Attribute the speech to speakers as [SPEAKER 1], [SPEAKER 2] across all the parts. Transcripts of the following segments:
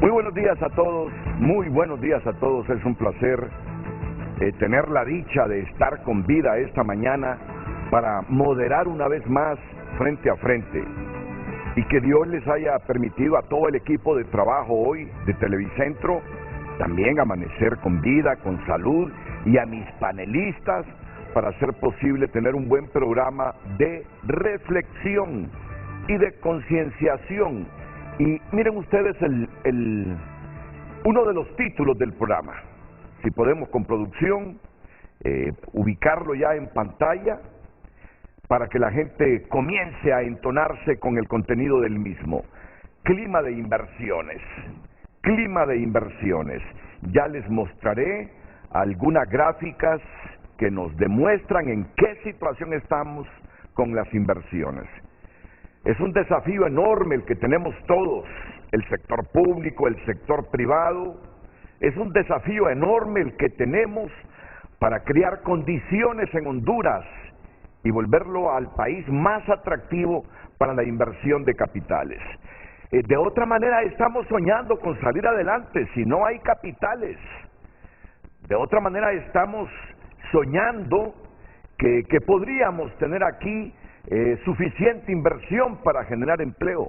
[SPEAKER 1] Muy buenos días a todos, muy buenos días a todos. Es un placer tener la dicha de estar con vida esta mañana para moderar una vez más frente a frente. Y que Dios les haya permitido a todo el equipo de trabajo hoy de Televicentro también amanecer con vida, con salud, y a mis panelistas para hacer posible tener un buen programa de reflexión y de concienciación. Y miren ustedes uno de los títulos del programa, si podemos con producción ubicarlo ya en pantalla para que la gente comience a entonarse con el contenido del mismo. Clima de inversiones, clima de inversiones. Ya les mostraré algunas gráficas que nos demuestran en qué situación estamos con las inversiones. Es un desafío enorme el que tenemos todos, el sector público, el sector privado. Es un desafío enorme el que tenemos para crear condiciones en Honduras y volverlo al país más atractivo para la inversión de capitales. De otra manera estamos soñando con salir adelante si no hay capitales. De otra manera estamos soñando que podríamos tener aquí suficiente inversión para generar empleo.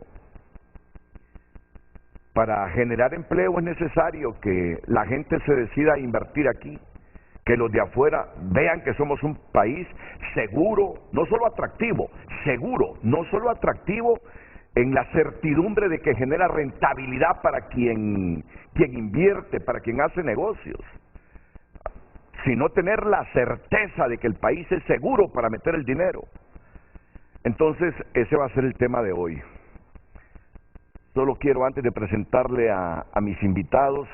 [SPEAKER 1] Para generar empleo es necesario que la gente se decida a invertir aquí, que los de afuera vean que somos un país seguro, no solo atractivo, seguro, no solo atractivo en la certidumbre de que genera rentabilidad para quien invierte, para quien hace negocios, sino tener la certeza de que el país es seguro para meter el dinero. Entonces, ese va a ser el tema de hoy. Solo quiero, antes de presentarle a mis invitados,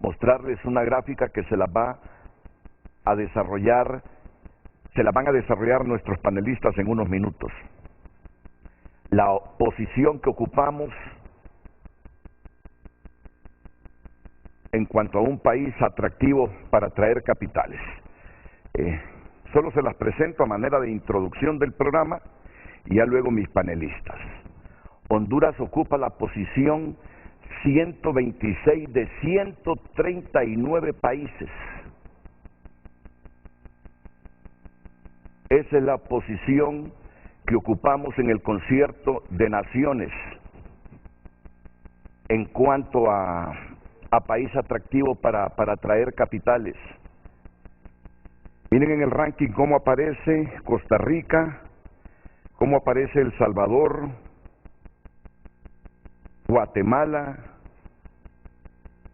[SPEAKER 1] mostrarles una gráfica que se la va a desarrollar, se la van a desarrollar nuestros panelistas en unos minutos. La posición que ocupamos en cuanto a un país atractivo para atraer capitales. Solo se las presento a manera de introducción del programa y ya luego mis panelistas. Honduras ocupa la posición 126 de 139 países. Esa es la posición que ocupamos en el concierto de naciones en cuanto a país atractivo para atraer capitales. Miren en el ranking cómo aparece Costa Rica, cómo aparece El Salvador, Guatemala.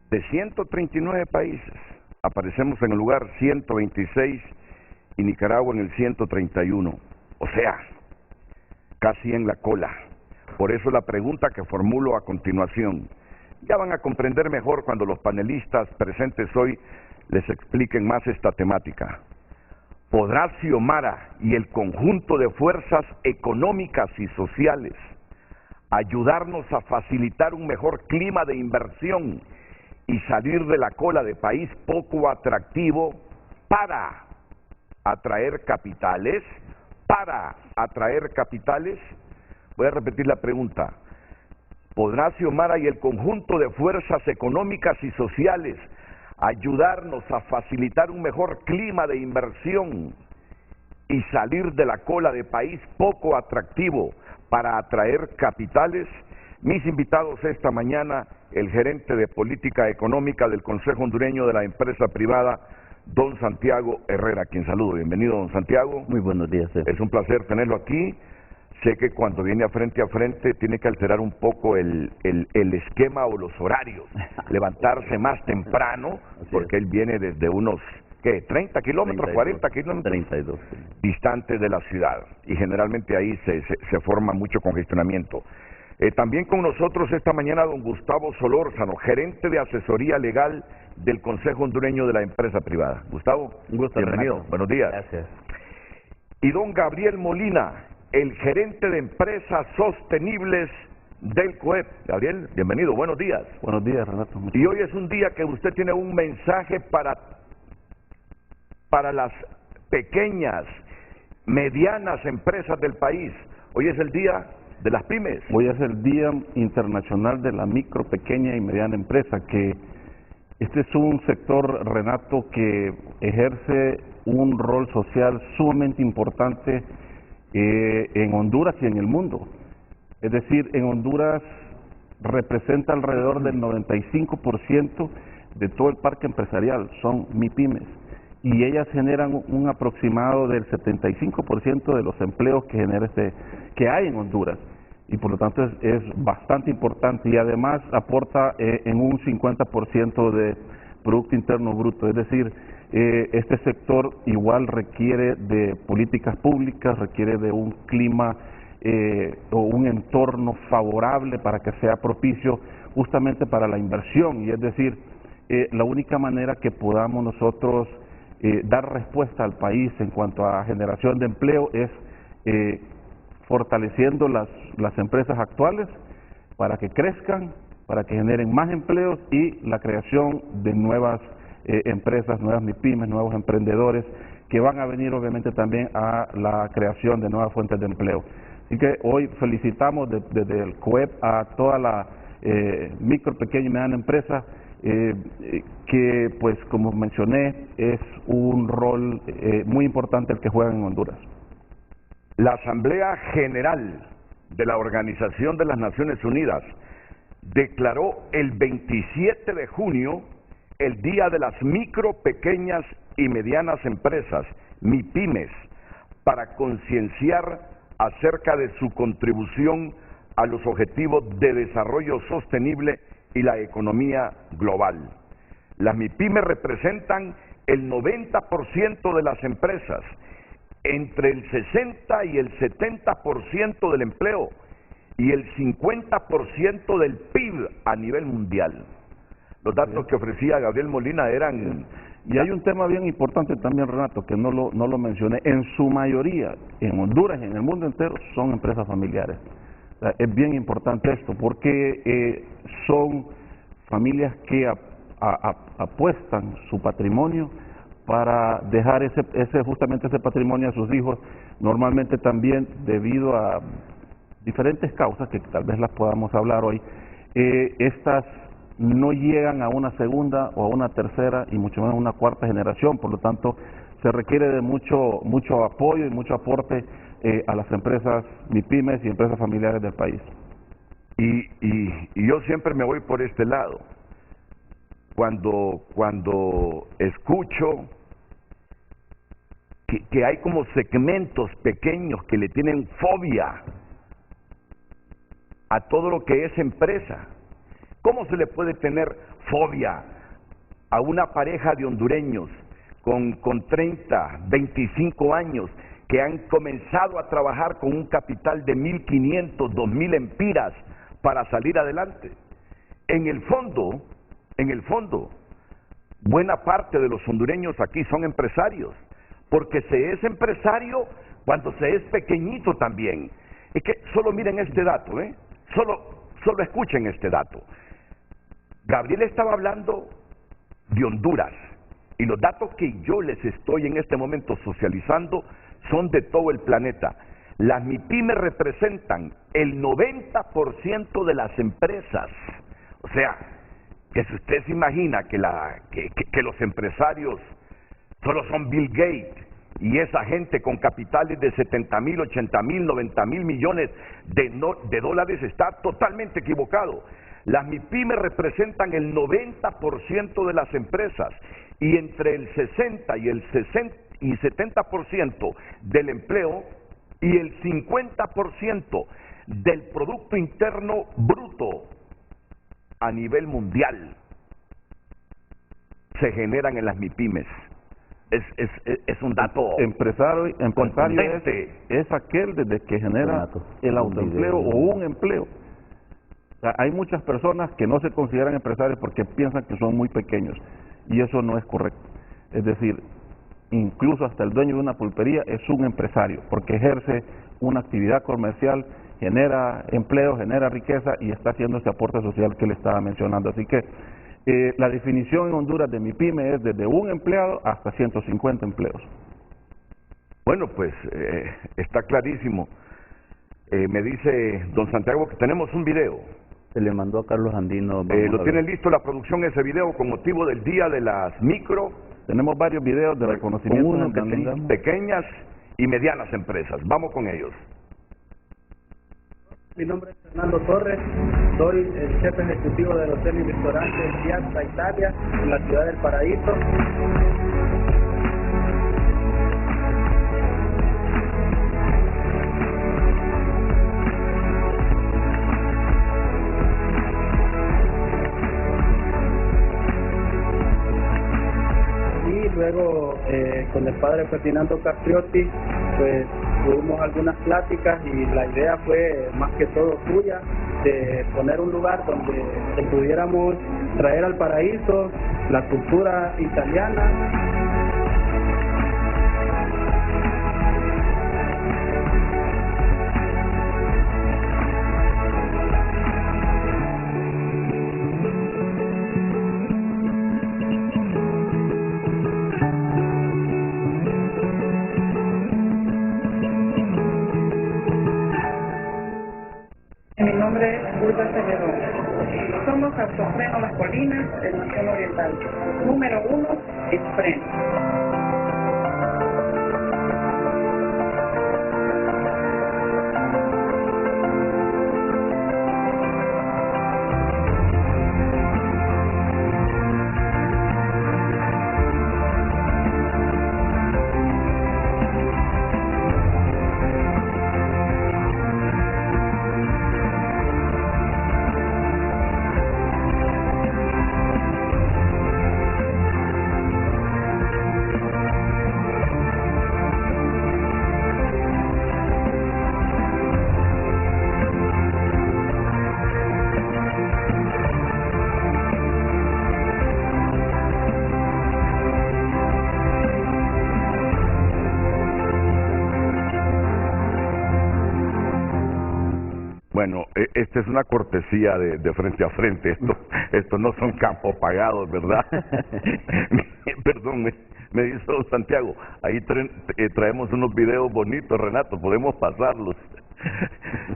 [SPEAKER 1] De 139 países, aparecemos en el lugar 126 y Nicaragua en el 131. O sea, casi en la cola. Por eso la pregunta que formulo a continuación. Ya van a comprender mejor cuando los panelistas presentes hoy les expliquen más esta temática. ¿Podrá Xiomara y el conjunto de fuerzas económicas y sociales ayudarnos a facilitar un mejor clima de inversión y salir de la cola de país poco atractivo para atraer capitales? Para atraer capitales. Voy a repetir la pregunta. ¿Podrá Xiomara y el conjunto de fuerzas económicas y sociales ayudarnos a facilitar un mejor clima de inversión y salir de la cola de país poco atractivo para atraer capitales? Mis invitados esta mañana, el gerente de política económica del Consejo Hondureño de la Empresa Privada, don Santiago Herrera, quien saludo. Bienvenido, don Santiago.
[SPEAKER 2] Muy buenos días.
[SPEAKER 1] Es un placer tenerlo aquí. Sé que cuando viene a frente tiene que alterar un poco el esquema o los horarios, levantarse más temprano, porque él viene desde unos, ¿qué? 30 kilómetros, 40 kilómetros
[SPEAKER 2] 32, sí,
[SPEAKER 1] distantes de la ciudad, y generalmente ahí se forma mucho congestionamiento. También con nosotros esta mañana don Gustavo Solórzano, gerente de asesoría legal del Consejo Hondureño de la Empresa Privada. Gustavo,
[SPEAKER 2] un gusto,
[SPEAKER 1] bienvenido,
[SPEAKER 2] Renato.
[SPEAKER 1] Buenos días.
[SPEAKER 2] Gracias.
[SPEAKER 1] Y don Gabriel Molina, el gerente de empresas sostenibles del COEP. Gabriel, bienvenido, buenos días.
[SPEAKER 2] Buenos días, Renato.
[SPEAKER 1] Y hoy es un día que usted tiene un mensaje para las pequeñas, medianas empresas del país. Hoy es el día de las pymes.
[SPEAKER 2] Hoy es el Día Internacional de la Micro, Pequeña y Mediana Empresa, que este es un sector, Renato, que ejerce un rol social sumamente importante en Honduras y en el mundo. Es decir, en Honduras representa alrededor del 95% de todo el parque empresarial, son MIPYMES, y ellas generan un aproximado del 75% de los empleos que hay en Honduras, y por lo tanto es bastante importante, y además aporta en un 50% de Producto Interno Bruto. Es decir, este sector igual requiere de políticas públicas, requiere de un clima o un entorno favorable para que sea propicio justamente para la inversión, y es decir, la única manera que podamos nosotros dar respuesta al país en cuanto a generación de empleo es fortaleciendo las empresas actuales para que crezcan, para que generen más empleos y la creación de nuevas empresas, nuevas MIPYMES, nuevos emprendedores que van a venir obviamente también a la creación de nuevas fuentes de empleo. Así que hoy felicitamos desde el COEP a toda la micro, pequeña y mediana empresa que, pues como mencioné, es un rol muy importante el que juegan en Honduras.
[SPEAKER 1] La Asamblea General de la Organización de las Naciones Unidas declaró el 27 de junio el Día de las Micro, Pequeñas y Medianas Empresas, MIPYMES, para concienciar acerca de su contribución a los objetivos de desarrollo sostenible y la economía global. Las MIPYMES representan el 90% de las empresas, entre el 60 y el 70% del empleo y el 50% del PIB a nivel mundial. Los datos que ofrecía Gabriel Molina eran...
[SPEAKER 2] Y hay un tema bien importante también, Renato, que no lo mencioné. En su mayoría, en Honduras y en el mundo entero, son empresas familiares. O sea, es bien importante esto, porque son familias que apuestan su patrimonio para dejar justamente ese patrimonio a sus hijos, normalmente también debido a diferentes causas que tal vez las podamos hablar hoy. Estas no llegan a una segunda o a una tercera y mucho menos a una cuarta generación, por lo tanto se requiere de mucho apoyo y mucho aporte a las empresas MIPYMES y empresas familiares del país.
[SPEAKER 1] Y yo siempre me voy por este lado. Cuando escucho que hay como segmentos pequeños que le tienen fobia a todo lo que es empresa. ¿Cómo se le puede tener fobia a una pareja de hondureños con 30, 25 años que han comenzado a trabajar con un capital de 1.500, 2.000 empiras para salir adelante? En el fondo, buena parte de los hondureños aquí son empresarios, porque se es empresario cuando se es pequeñito también. Es que solo miren este dato, solo escuchen este dato. Gabriel estaba hablando de Honduras y los datos que yo les estoy en este momento socializando son de todo el planeta. Las MIPYMES representan el 90% de las empresas. O sea, que si usted se imagina que los empresarios solo son Bill Gates y esa gente con capitales de 70.000, 80.000, 90.000 millones de dólares, está totalmente equivocado. Las MIPYMES representan el 90% de las empresas y entre el 60 y el 70% del empleo y el 50% del Producto Interno Bruto a nivel mundial se generan en las MIPYMES. Es un dato
[SPEAKER 2] empresario es aquel desde que genera el autoempleo o un empleo. O sea, hay muchas personas que no se consideran empresarios porque piensan que son muy pequeños y eso no es correcto. Es decir, incluso hasta el dueño de una pulpería es un empresario porque ejerce una actividad comercial, genera empleo, genera riqueza y está haciendo ese aporte social que le estaba mencionando. Así que la definición en Honduras de MIPYME es desde un empleado hasta 150 empleos.
[SPEAKER 1] Bueno, pues está clarísimo. Me dice don Santiago que tenemos un video.
[SPEAKER 2] Se le mandó a Carlos Andino.
[SPEAKER 1] ¿Lo tiene listo la producción ese video con motivo del Día de las Micro?
[SPEAKER 2] Tenemos varios videos de reconocimiento
[SPEAKER 1] uno que pequeñas y medianas empresas. Vamos con ellos.
[SPEAKER 3] Mi nombre es Fernando Torres, soy el jefe ejecutivo del hotel y restaurante Piazza Italia en la ciudad del Paraíso. Luego con el padre Ferdinando Castriotti pues tuvimos algunas pláticas y la idea fue más que todo suya de poner un lugar donde pudiéramos traer al Paraíso la cultura italiana.
[SPEAKER 4] Mi nombre es Urba Celedón. Somos Autofreno Las Colinas, de Nación Oriental. Número 1, Exfreno.
[SPEAKER 1] Bueno, esta es una cortesía de frente a frente. Esto no son campos pagados, ¿verdad? Perdón, me dice don Santiago, ahí traemos unos videos bonitos, Renato, podemos pasarlos.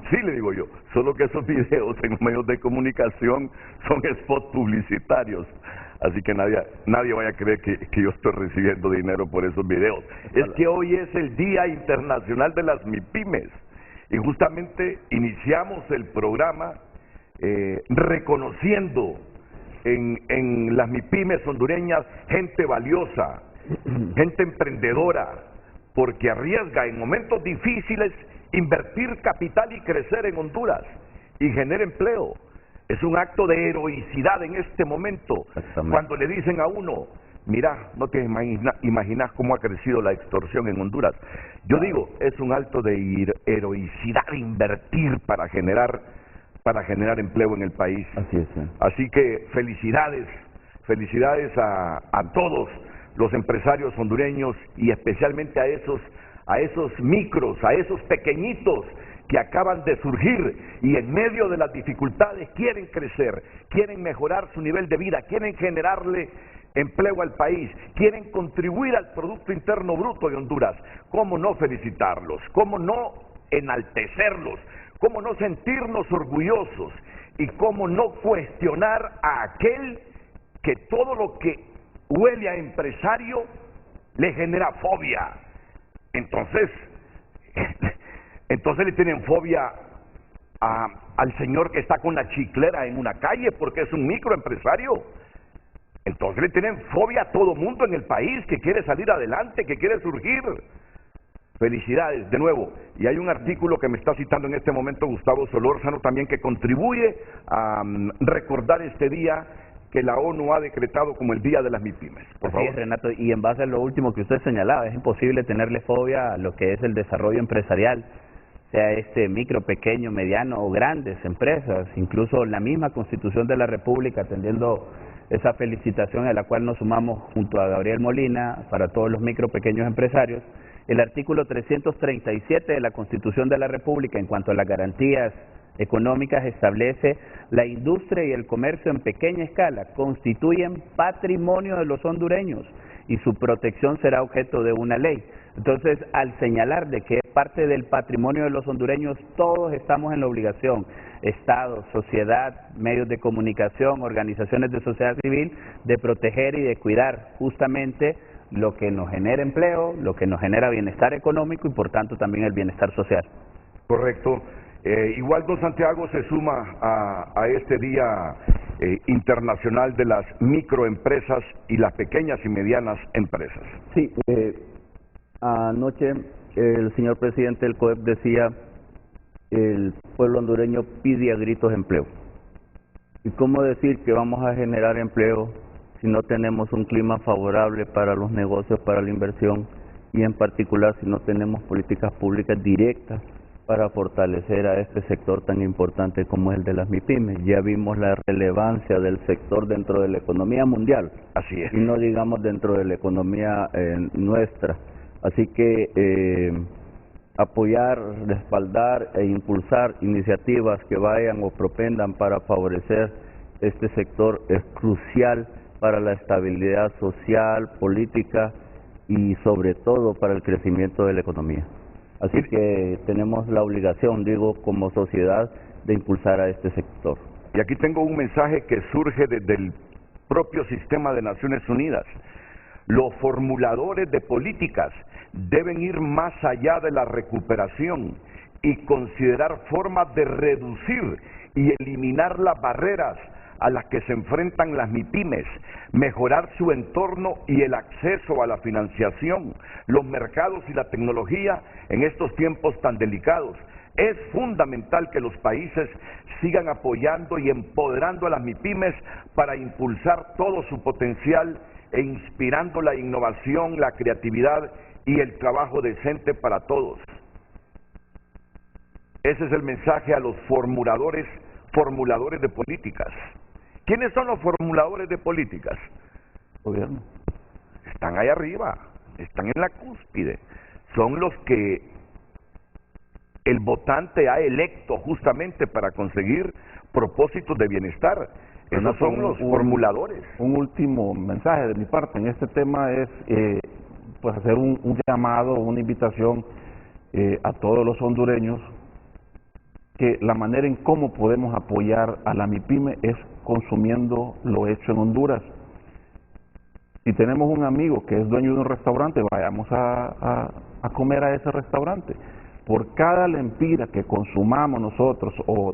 [SPEAKER 1] Sí, le digo yo, solo que esos videos en los medios de comunicación son spots publicitarios. Así que nadie vaya a creer que yo estoy recibiendo dinero por esos videos. Es que hoy es el Día Internacional de las MIPYMES. Y justamente iniciamos el programa reconociendo en las MIPYMES hondureñas gente valiosa, gente emprendedora, porque arriesga en momentos difíciles invertir capital y crecer en Honduras y genera empleo. Es un acto de heroicidad en este momento, cuando le dicen a uno, mira, no te imaginas cómo ha crecido la extorsión en Honduras. Yo digo, es un acto de heroicidad invertir para generar empleo en el país.
[SPEAKER 2] Así es.
[SPEAKER 1] Así que felicidades a todos los empresarios hondureños y especialmente a esos micros, a esos pequeñitos que acaban de surgir y en medio de las dificultades quieren crecer, quieren mejorar su nivel de vida, quieren generarle empleo al país, quieren contribuir al Producto Interno Bruto de Honduras. ¿Cómo no felicitarlos? ¿Cómo no enaltecerlos? ¿Cómo no sentirnos orgullosos? ¿Y cómo no cuestionar a aquel que todo lo que huele a empresario le genera fobia? Entonces le tienen fobia al señor que está con la chiclera en una calle porque es un microempresario. Entonces le tienen fobia a todo mundo en el país que quiere salir adelante, que quiere surgir. Felicidades, de nuevo. Y hay un artículo que me está citando en este momento Gustavo Solórzano también que contribuye a recordar este día que la ONU ha decretado como el Día de las MIPYMES. Por favor.
[SPEAKER 5] Así es, Renato, y en base a lo último que usted señalaba, es imposible tenerle fobia a lo que es el desarrollo empresarial, sea micro, pequeño, mediano o grandes empresas. Incluso la misma Constitución de la República, atendiendo esa felicitación a la cual nos sumamos junto a Gabriel Molina para todos los micro, pequeños empresarios, el artículo 337 de la Constitución de la República en cuanto a las garantías económicas establece: la industria y el comercio en pequeña escala constituyen patrimonio de los hondureños y su protección será objeto de una ley. Entonces, al señalar de que es parte del patrimonio de los hondureños, todos estamos en la obligación, Estado, sociedad, medios de comunicación, organizaciones de sociedad civil, de proteger y de cuidar justamente lo que nos genera empleo, lo que nos genera bienestar económico y por tanto también el bienestar social.
[SPEAKER 1] Correcto. Igual don Santiago se suma a este Día Internacional de las Microempresas y las Pequeñas y Medianas Empresas.
[SPEAKER 5] Sí, anoche el señor presidente del COEP decía, el pueblo hondureño pide a gritos empleo. ¿Y cómo decir que vamos a generar empleo si no tenemos un clima favorable para los negocios, para la inversión y en particular si no tenemos políticas públicas directas para fortalecer a este sector tan importante como es el de las MIPYMES? Ya vimos la relevancia del sector dentro de la economía mundial.
[SPEAKER 1] Así es.
[SPEAKER 5] Y no digamos dentro de la economía nuestra. Así que apoyar, respaldar e impulsar iniciativas que vayan o propendan para favorecer este sector es crucial para la estabilidad social, política y sobre todo para el crecimiento de la economía. Así que tenemos la obligación, digo, como sociedad, de impulsar a este sector.
[SPEAKER 1] Y aquí tengo un mensaje que surge desde el propio sistema de Naciones Unidas. Los formuladores de políticas deben ir más allá de la recuperación y considerar formas de reducir y eliminar las barreras a las que se enfrentan las MIPYMES, mejorar su entorno y el acceso a la financiación, los mercados y la tecnología en estos tiempos tan delicados. Es fundamental que los países sigan apoyando y empoderando a las MIPYMES para impulsar todo su potencial e inspirando la innovación, la creatividad y el trabajo decente para todos. Ese es el mensaje a los formuladores de políticas. ¿Quiénes son los formuladores de políticas?
[SPEAKER 5] Gobierno.
[SPEAKER 1] Están ahí arriba, están en la cúspide. Son los que el votante ha electo justamente para conseguir propósitos de bienestar. Esos son los formuladores.
[SPEAKER 2] Un último mensaje de mi parte en este tema es pues hacer un llamado, una invitación a todos los hondureños, que la manera en cómo podemos apoyar a la MIPYME es consumiendo lo hecho en Honduras. Si tenemos un amigo que es dueño de un restaurante, vayamos a comer a ese restaurante. Por cada lempira que consumamos nosotros o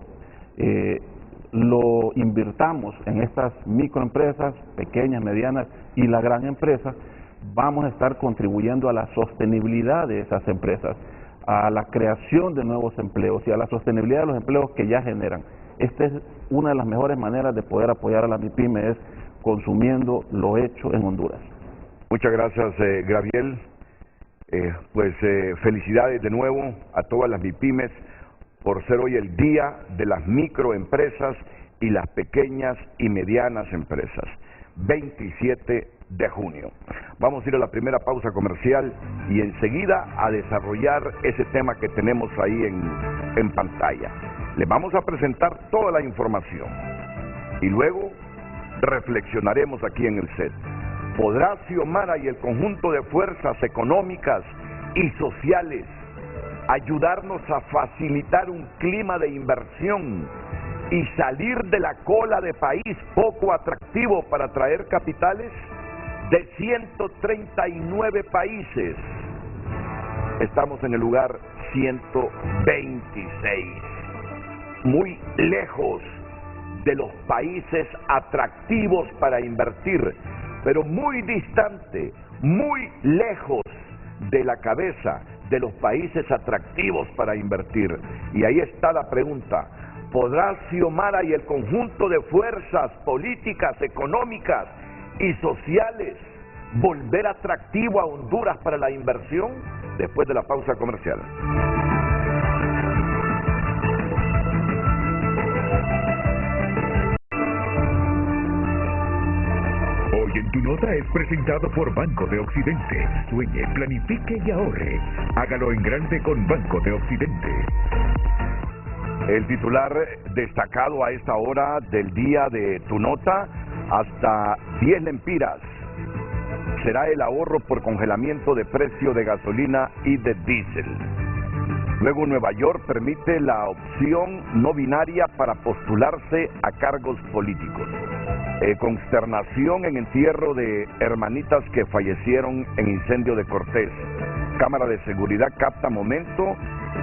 [SPEAKER 2] lo invirtamos en estas microempresas, pequeñas, medianas y la gran empresa, vamos a estar contribuyendo a la sostenibilidad de esas empresas, a la creación de nuevos empleos y a la sostenibilidad de los empleos que ya generan. Esta es una de las mejores maneras de poder apoyar a la MIPYME, es consumiendo lo hecho en Honduras.
[SPEAKER 1] Muchas gracias, Gabriel. Felicidades de nuevo a todas las MIPYMES por ser hoy el Día de las Microempresas y las Pequeñas y Medianas Empresas, 27 de junio. Vamos a ir a la primera pausa comercial y enseguida a desarrollar ese tema que tenemos ahí en pantalla. Les vamos a presentar toda la información y luego reflexionaremos aquí en el set. ¿Podrá Xiomara y el conjunto de fuerzas económicas y sociales ayudarnos a facilitar un clima de inversión y salir de la cola de país poco atractivo para atraer capitales? De 139 países, estamos en el lugar 126, muy lejos de los países atractivos para invertir, pero muy distante, muy lejos de la cabeza de los países atractivos para invertir. Y ahí está la pregunta: ¿podrá Xiomara y el conjunto de fuerzas políticas, económicas y sociales volver atractivo a Honduras para la inversión? Después de la pausa comercial.
[SPEAKER 6] Hoy en Tu Nota es presentado por Banco de Occidente. Sueñe, planifique y ahorre. Hágalo en grande con Banco de Occidente.
[SPEAKER 1] El titular destacado a esta hora del día de Tu Nota: hasta 10 lempiras será el ahorro por congelamiento de precio de gasolina y de diésel. Luego Nueva York permite la opción no binaria para postularse a cargos políticos. Consternación en entierro de hermanitas que fallecieron en incendio de Cortés. Cámara de seguridad capta momento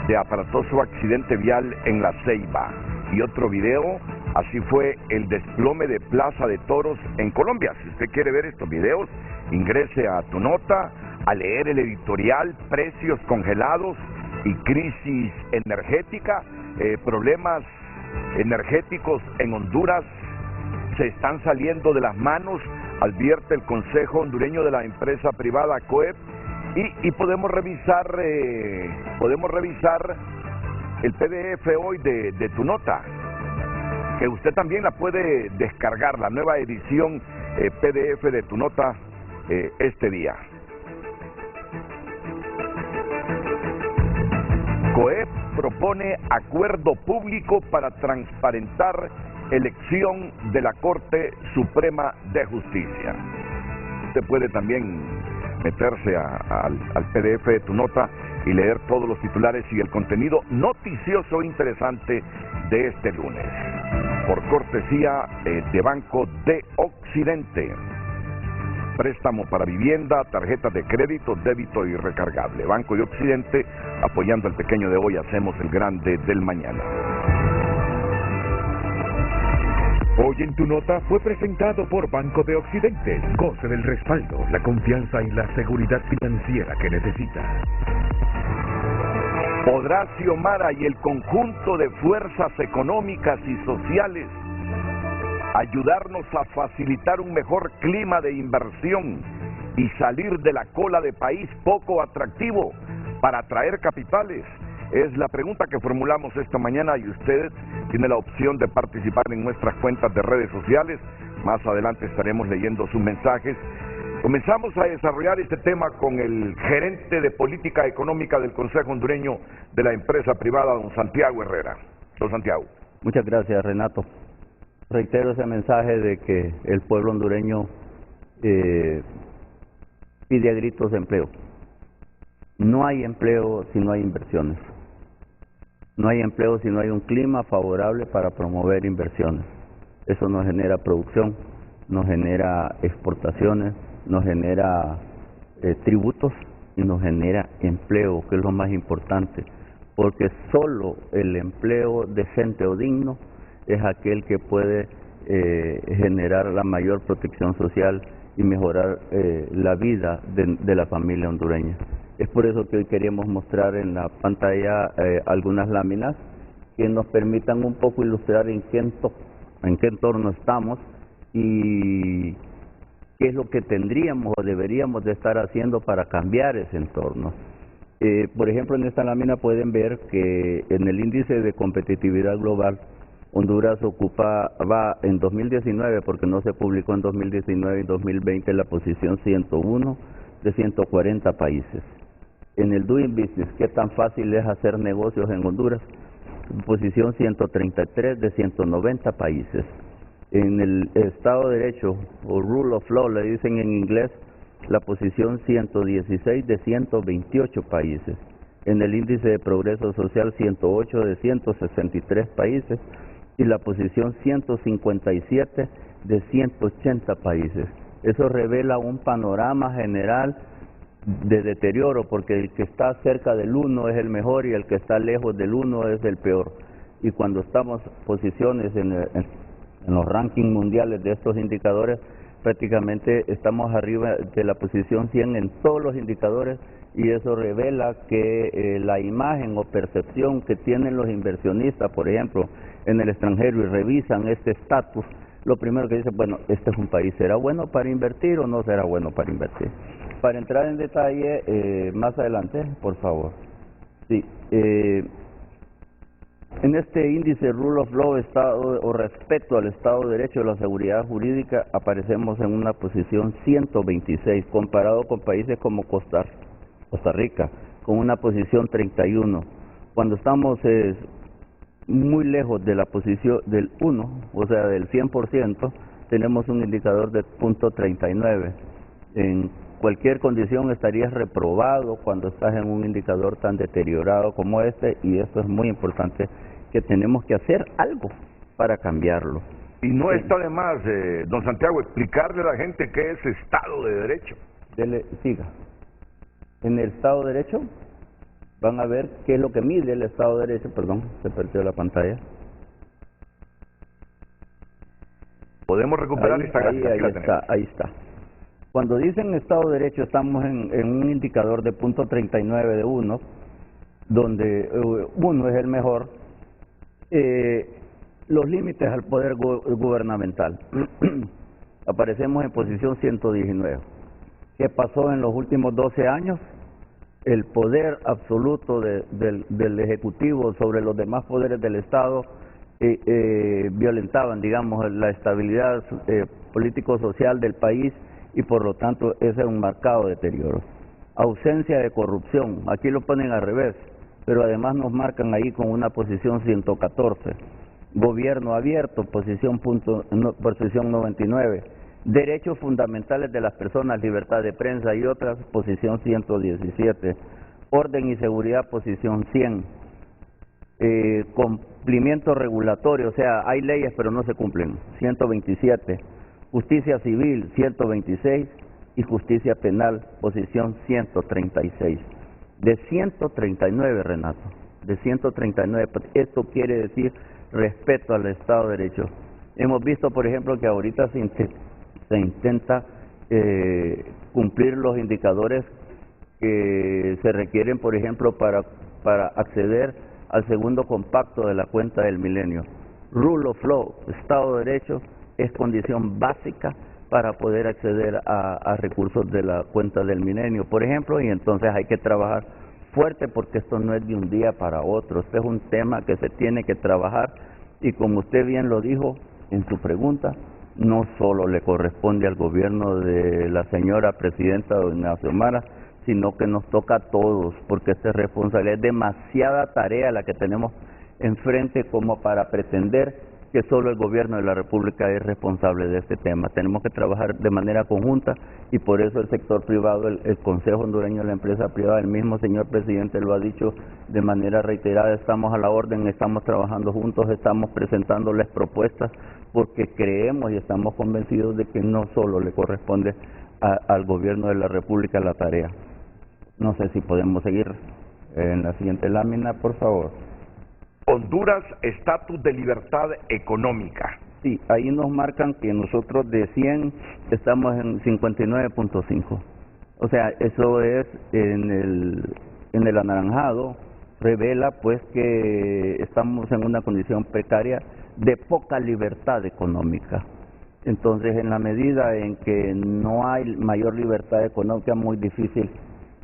[SPEAKER 1] de aparatoso accidente vial en La Ceiba. Y otro video, así fue el desplome de Plaza de Toros en Colombia. Si usted quiere ver estos videos, ingrese a Tu Nota a leer el editorial Precios congelados y crisis energética. Problemas energéticos en Honduras se están saliendo de las manos, advierte el Consejo Hondureño de la empresa privada COEP, y podemos revisar el PDF hoy de Tu Nota, que usted también la puede descargar, la nueva edición PDF de Tu Nota este día. COEP propone acuerdo público para transparentar elección de la Corte Suprema de Justicia. Usted puede también meterse al PDF de Tu Nota y leer todos los titulares y el contenido noticioso interesante de este lunes, por cortesía de Banco de Occidente. Préstamo para vivienda, tarjetas de crédito, débito y recargable. Banco de Occidente, apoyando al pequeño de hoy, hacemos el grande del mañana.
[SPEAKER 6] Hoy en Tu Nota fue presentado por Banco de Occidente. Goce del respaldo, la confianza y la seguridad financiera que necesita.
[SPEAKER 1] ¿Podrá Xiomara y el conjunto de fuerzas económicas y sociales ayudarnos a facilitar un mejor clima de inversión y salir de la cola de país poco atractivo para atraer capitales? Es la pregunta que formulamos esta mañana y usted tiene la opción de participar en nuestras cuentas de redes sociales. Más adelante estaremos leyendo sus mensajes. Comenzamos a desarrollar este tema con el gerente de política económica del Consejo Hondureño de la empresa privada, don Santiago Herrera. Don Santiago.
[SPEAKER 5] Muchas gracias, Renato. Reitero ese mensaje de que el pueblo hondureño pide a gritos de empleo. No hay empleo si no hay inversiones. No hay empleo si no hay un clima favorable para promover inversiones. Eso nos genera producción, nos genera exportaciones, nos genera tributos y nos genera empleo, que es lo más importante, porque solo el empleo decente o digno es aquel que puede generar la mayor protección social y mejorar la vida de la familia hondureña. Es por eso que hoy queríamos mostrar en la pantalla algunas láminas que nos permitan un poco ilustrar en qué entorno estamos y qué es lo que tendríamos o deberíamos de estar haciendo para cambiar ese entorno. Por ejemplo, en esta lámina pueden ver que en el índice de competitividad global, Honduras va en 2019, porque no se publicó en 2019 y 2020, la posición 101 de 140 países. En el Doing Business, ¿qué tan fácil es hacer negocios en Honduras? Posición 133 de 190 países. En el Estado de Derecho, o Rule of Law, le dicen en inglés, la posición 116 de 128 países. En el Índice de Progreso Social, 108 de 163 países. Y la posición 157 de 180 países. Eso revela un panorama general de deterioro, porque el que está cerca del 1 es el mejor y el que está lejos del 1 es el peor. Y cuando estamos posiciones en los rankings mundiales de estos indicadores, prácticamente estamos arriba de la posición 100 en todos los indicadores, y eso revela que la imagen o percepción que tienen los inversionistas, por ejemplo, en el extranjero, y revisan este estatus, lo primero que dicen, bueno, este es un país, ¿será bueno para invertir o no será bueno para invertir? Para entrar en detalle, más adelante, por favor. Sí, en este índice Rule of Law, Estado o respeto al Estado de Derecho y la seguridad jurídica, aparecemos en una posición 126, comparado con países como Costa Rica, con una posición 31. Cuando estamos muy lejos de la posición del 1, o sea del 100%, tenemos un indicador de .39. En cualquier condición estarías reprobado cuando estás en un indicador tan deteriorado como este, y esto es muy importante, que tenemos que hacer algo para cambiarlo.
[SPEAKER 1] Y no está de más, don Santiago, explicarle a la gente qué es Estado de Derecho.
[SPEAKER 5] Siga. En el Estado de Derecho van a ver qué es lo que mide el Estado de Derecho. Perdón, se perdió la pantalla.
[SPEAKER 1] Podemos recuperar esta gráfica.
[SPEAKER 5] Ahí está. Cuando dicen Estado de Derecho, estamos en un indicador de punto 39 de 1, donde 1 es el mejor. Los límites al poder gubernamental. Aparecemos en posición 119. ¿Qué pasó en los últimos 12 años? El poder absoluto del Ejecutivo sobre los demás poderes del Estado violentaban, digamos, la estabilidad político-social del país, y por lo tanto ese es un marcado deterioro. Ausencia de corrupción, aquí lo ponen al revés, pero además nos marcan ahí con una posición 114. Gobierno abierto, posición 99. Derechos fundamentales de las personas, libertad de prensa y otras, posición 117. Orden y seguridad, posición 100. Cumplimiento regulatorio, o sea, hay leyes pero no se cumplen, 127. Justicia civil, 126. Y justicia penal, posición 136. De 139, Renato, de 139. Esto quiere decir respeto al Estado de Derecho. Hemos visto, por ejemplo, que ahorita se intenta cumplir los indicadores que se requieren, por ejemplo, para acceder al segundo compacto de la cuenta del milenio. Rule of law, Estado de Derecho, es condición básica para poder acceder a recursos de la cuenta del milenio, por ejemplo, y entonces hay que trabajar fuerte porque esto no es de un día para otro, este es un tema que se tiene que trabajar, y como usted bien lo dijo en su pregunta, no solo le corresponde al gobierno de la señora presidenta doña Xiomara, sino que nos toca a todos, porque esta es responsabilidad, es demasiada tarea la que tenemos enfrente como para pretender que solo el gobierno de la República es responsable de este tema. Tenemos que trabajar de manera conjunta, y por eso el sector privado, el Consejo Hondureño de la Empresa Privada, el mismo señor presidente lo ha dicho de manera reiterada, estamos a la orden, estamos trabajando juntos, estamos presentándoles propuestas, porque creemos y estamos convencidos de que no solo le corresponde al gobierno de la República la tarea. No sé si podemos seguir en la siguiente lámina, por favor.
[SPEAKER 1] Honduras, estatus de libertad económica.
[SPEAKER 5] Sí, ahí nos marcan que nosotros de 100 estamos en 59.5. O sea, eso es en el anaranjado, revela pues que estamos en una condición precaria de poca libertad económica. Entonces, en la medida en que no hay mayor libertad económica, muy difícil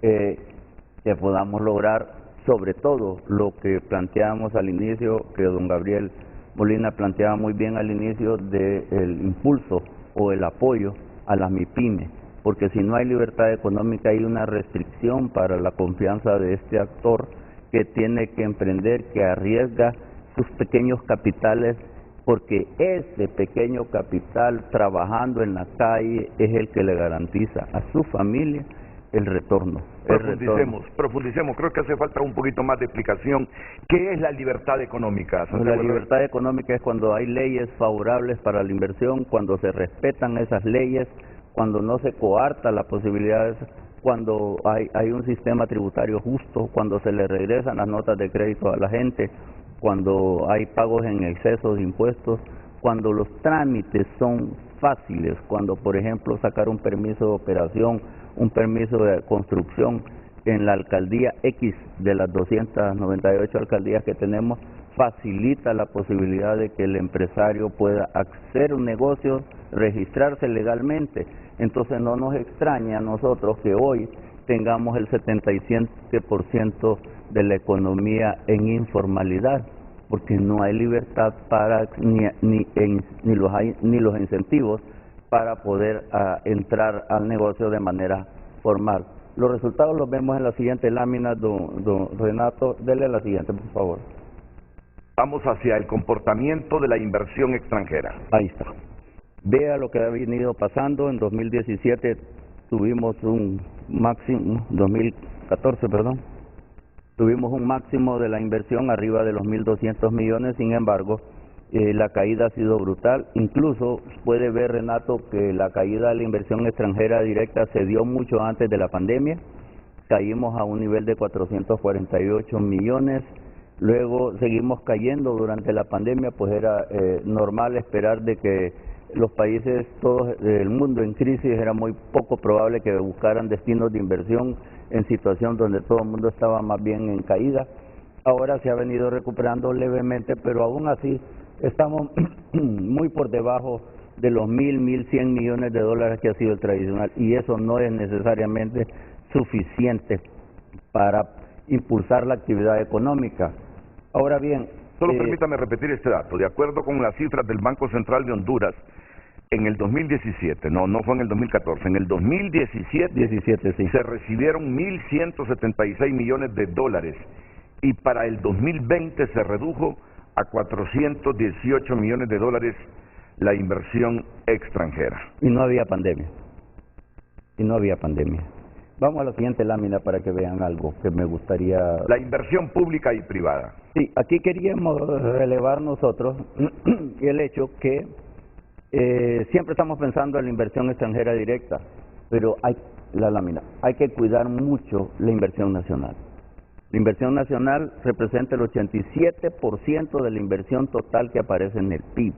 [SPEAKER 5] que podamos lograr sobre todo lo que planteábamos al inicio, que don Gabriel Molina planteaba muy bien al inicio, del impulso o el apoyo a las MIPYME, porque si no hay libertad económica hay una restricción para la confianza de este actor que tiene que emprender, que arriesga sus pequeños capitales, porque ese pequeño capital trabajando en la calle es el que le garantiza a su familia el retorno.
[SPEAKER 1] Profundicemos, creo que hace falta un poquito más de explicación. ¿Qué es la libertad económica, Santiago?
[SPEAKER 5] La libertad económica es cuando hay leyes favorables para la inversión, cuando se respetan esas leyes, cuando no se coarta la posibilidad, cuando hay un sistema tributario justo, cuando se le regresan las notas de crédito a la gente, cuando hay pagos en exceso de impuestos, cuando los trámites son fáciles, cuando por ejemplo sacar un permiso de operación, un permiso de construcción en la alcaldía X de las 298 alcaldías que tenemos, facilita la posibilidad de que el empresario pueda hacer un negocio, registrarse legalmente. Entonces no nos extraña a nosotros que hoy tengamos el 77% de la economía en informalidad, porque no hay libertad para ni los incentivos para poder entrar al negocio de manera formal. Los resultados los vemos en la siguiente lámina, don Renato. Dele la siguiente, por favor.
[SPEAKER 1] Vamos hacia el comportamiento de la inversión extranjera.
[SPEAKER 5] Ahí está. Vea lo que ha venido pasando. En 2017 tuvimos un máximo, 2014, perdón, tuvimos un máximo de la inversión arriba de los 1.200 millones, sin embargo, la caída ha sido brutal. Incluso puede ver, Renato, que la caída de la inversión extranjera directa se dio mucho antes de la pandemia. Caímos a un nivel de 448 millones, luego seguimos cayendo durante la pandemia, pues era normal esperar de que los países todos del mundo en crisis era muy poco probable que buscaran destinos de inversión en situación donde todo el mundo estaba más bien en caída. Ahora se ha venido recuperando levemente, pero aún así estamos muy por debajo de los 1.100 millones de dólares que ha sido el tradicional, y eso no es necesariamente suficiente para impulsar la actividad económica. Ahora bien,
[SPEAKER 1] solo permítame repetir este dato. De acuerdo con las cifras del Banco Central de Honduras, en el 2017, no fue en el 2014, en el 2017
[SPEAKER 5] sí,
[SPEAKER 1] se recibieron 1.176 millones de dólares y para el 2020 se redujo a 418 millones de dólares la inversión extranjera.
[SPEAKER 5] Y no había pandemia. Vamos a la siguiente lámina para que vean algo que me gustaría...
[SPEAKER 1] La inversión pública y privada.
[SPEAKER 5] Sí, aquí queríamos relevar nosotros el hecho que siempre estamos pensando en la inversión extranjera directa, pero hay que cuidar mucho la inversión nacional. La inversión nacional representa el 87% de la inversión total que aparece en el PIB.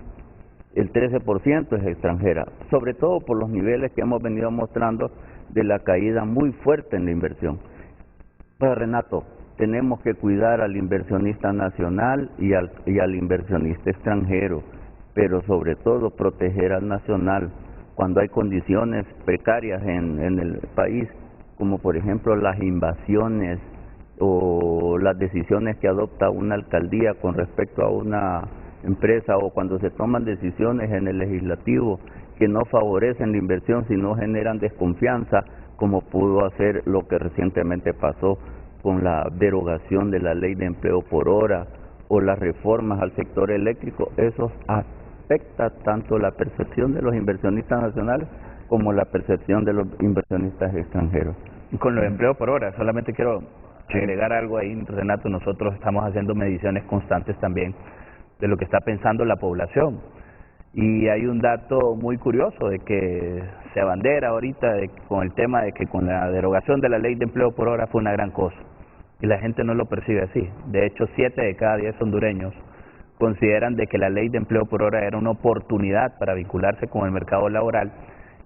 [SPEAKER 5] El 13% es extranjera, sobre todo por los niveles que hemos venido mostrando de la caída muy fuerte en la inversión. Pero Renato, tenemos que cuidar al inversionista nacional y al inversionista extranjero, pero sobre todo proteger al nacional cuando hay condiciones precarias en el país, como por ejemplo las invasiones o las decisiones que adopta una alcaldía con respecto a una empresa, o cuando se toman decisiones en el legislativo que no favorecen la inversión sino generan desconfianza, como pudo hacer lo que recientemente pasó con la derogación de la ley de empleo por hora o las reformas al sector eléctrico. Eso afecta tanto la percepción de los inversionistas nacionales como la percepción de los inversionistas extranjeros.
[SPEAKER 7] Y con los empleos por hora, solamente quiero agregar algo ahí, Renato. Nosotros estamos haciendo mediciones constantes también de lo que está pensando la población, y hay un dato muy curioso de que se abandera ahorita con el tema de que con la derogación de la ley de empleo por hora fue una gran cosa, y la gente no lo percibe así. De hecho, 7 de cada 10 hondureños consideran de que la ley de empleo por hora era una oportunidad para vincularse con el mercado laboral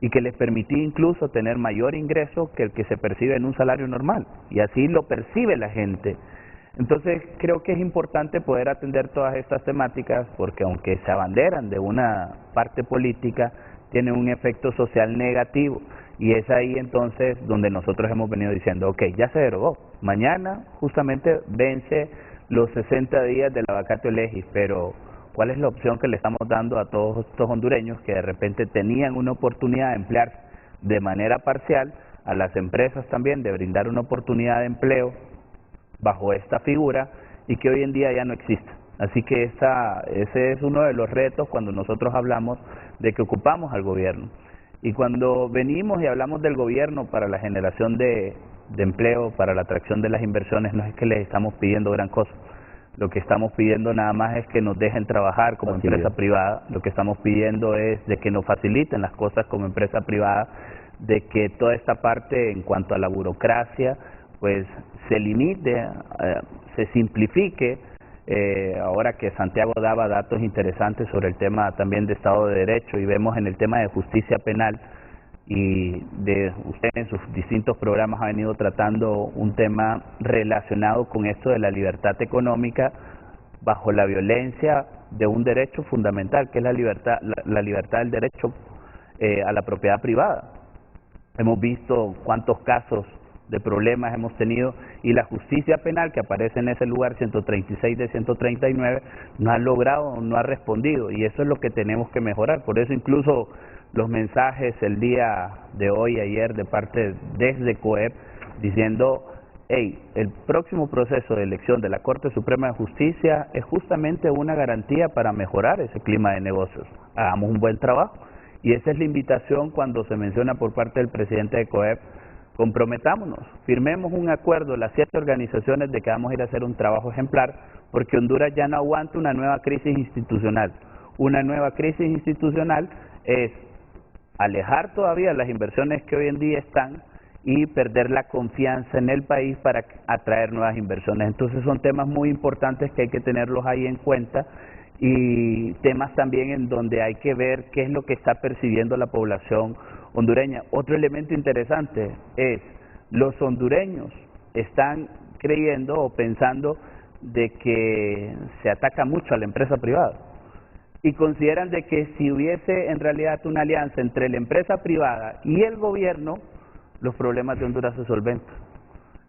[SPEAKER 7] y que les permitía incluso tener mayor ingreso que el que se percibe en un salario normal, y así lo percibe la gente. Entonces creo que es importante poder atender todas estas temáticas, porque aunque se abanderan de una parte política, tienen un efecto social negativo, y es ahí entonces donde nosotros hemos venido diciendo, ok, ya se derogó, mañana justamente vence los 60 días de la vacatio legis, pero ¿cuál es la opción que le estamos dando a todos estos hondureños que de repente tenían una oportunidad de emplearse de manera parcial, a las empresas también de brindar una oportunidad de empleo bajo esta figura, y que hoy en día ya no existe? Así que ese es uno de los retos cuando nosotros hablamos de que ocupamos al gobierno. Y cuando venimos y hablamos del gobierno para la generación de empleo, para la atracción de las inversiones, no es que les estamos pidiendo gran cosa. Lo que estamos pidiendo nada más es que nos dejen trabajar como empresa privada. Lo que estamos pidiendo es de que nos faciliten las cosas como empresa privada, de que toda esta parte en cuanto a la burocracia pues se limite, se simplifique. Ahora que Santiago daba datos interesantes sobre el tema también de Estado de Derecho, y vemos en el tema de justicia penal, y usted en sus distintos programas ha venido tratando un tema relacionado con esto de la libertad económica bajo la violencia de un derecho fundamental, que es la libertad del derecho a la propiedad privada. Hemos visto cuántos casos de problemas hemos tenido, y la justicia penal que aparece en ese lugar 136 de 139 no ha logrado, no ha respondido, y eso es lo que tenemos que mejorar. Por eso incluso los mensajes el día de hoy, ayer, de parte desde COEP, diciendo, hey, el próximo proceso de elección de la Corte Suprema de Justicia es justamente una garantía para mejorar ese clima de negocios. Hagamos un buen trabajo,
[SPEAKER 5] Y esa es la invitación cuando se menciona por parte del presidente de COEP. Comprometámonos, firmemos un acuerdo, las 7 organizaciones, de que vamos a ir a hacer un trabajo ejemplar, porque Honduras ya no aguanta una nueva crisis institucional. Una nueva crisis institucional es alejar todavía las inversiones que hoy en día están y perder la confianza en el país para atraer nuevas inversiones. Entonces son temas muy importantes que hay que tenerlos ahí en cuenta, y temas también en donde hay que ver qué es lo que está percibiendo la población hondureña. Otro elemento interesante es, los hondureños están creyendo o pensando de que se ataca mucho a la empresa privada, y consideran de que si hubiese en realidad una alianza entre la empresa privada y el gobierno, los problemas de Honduras se solventan.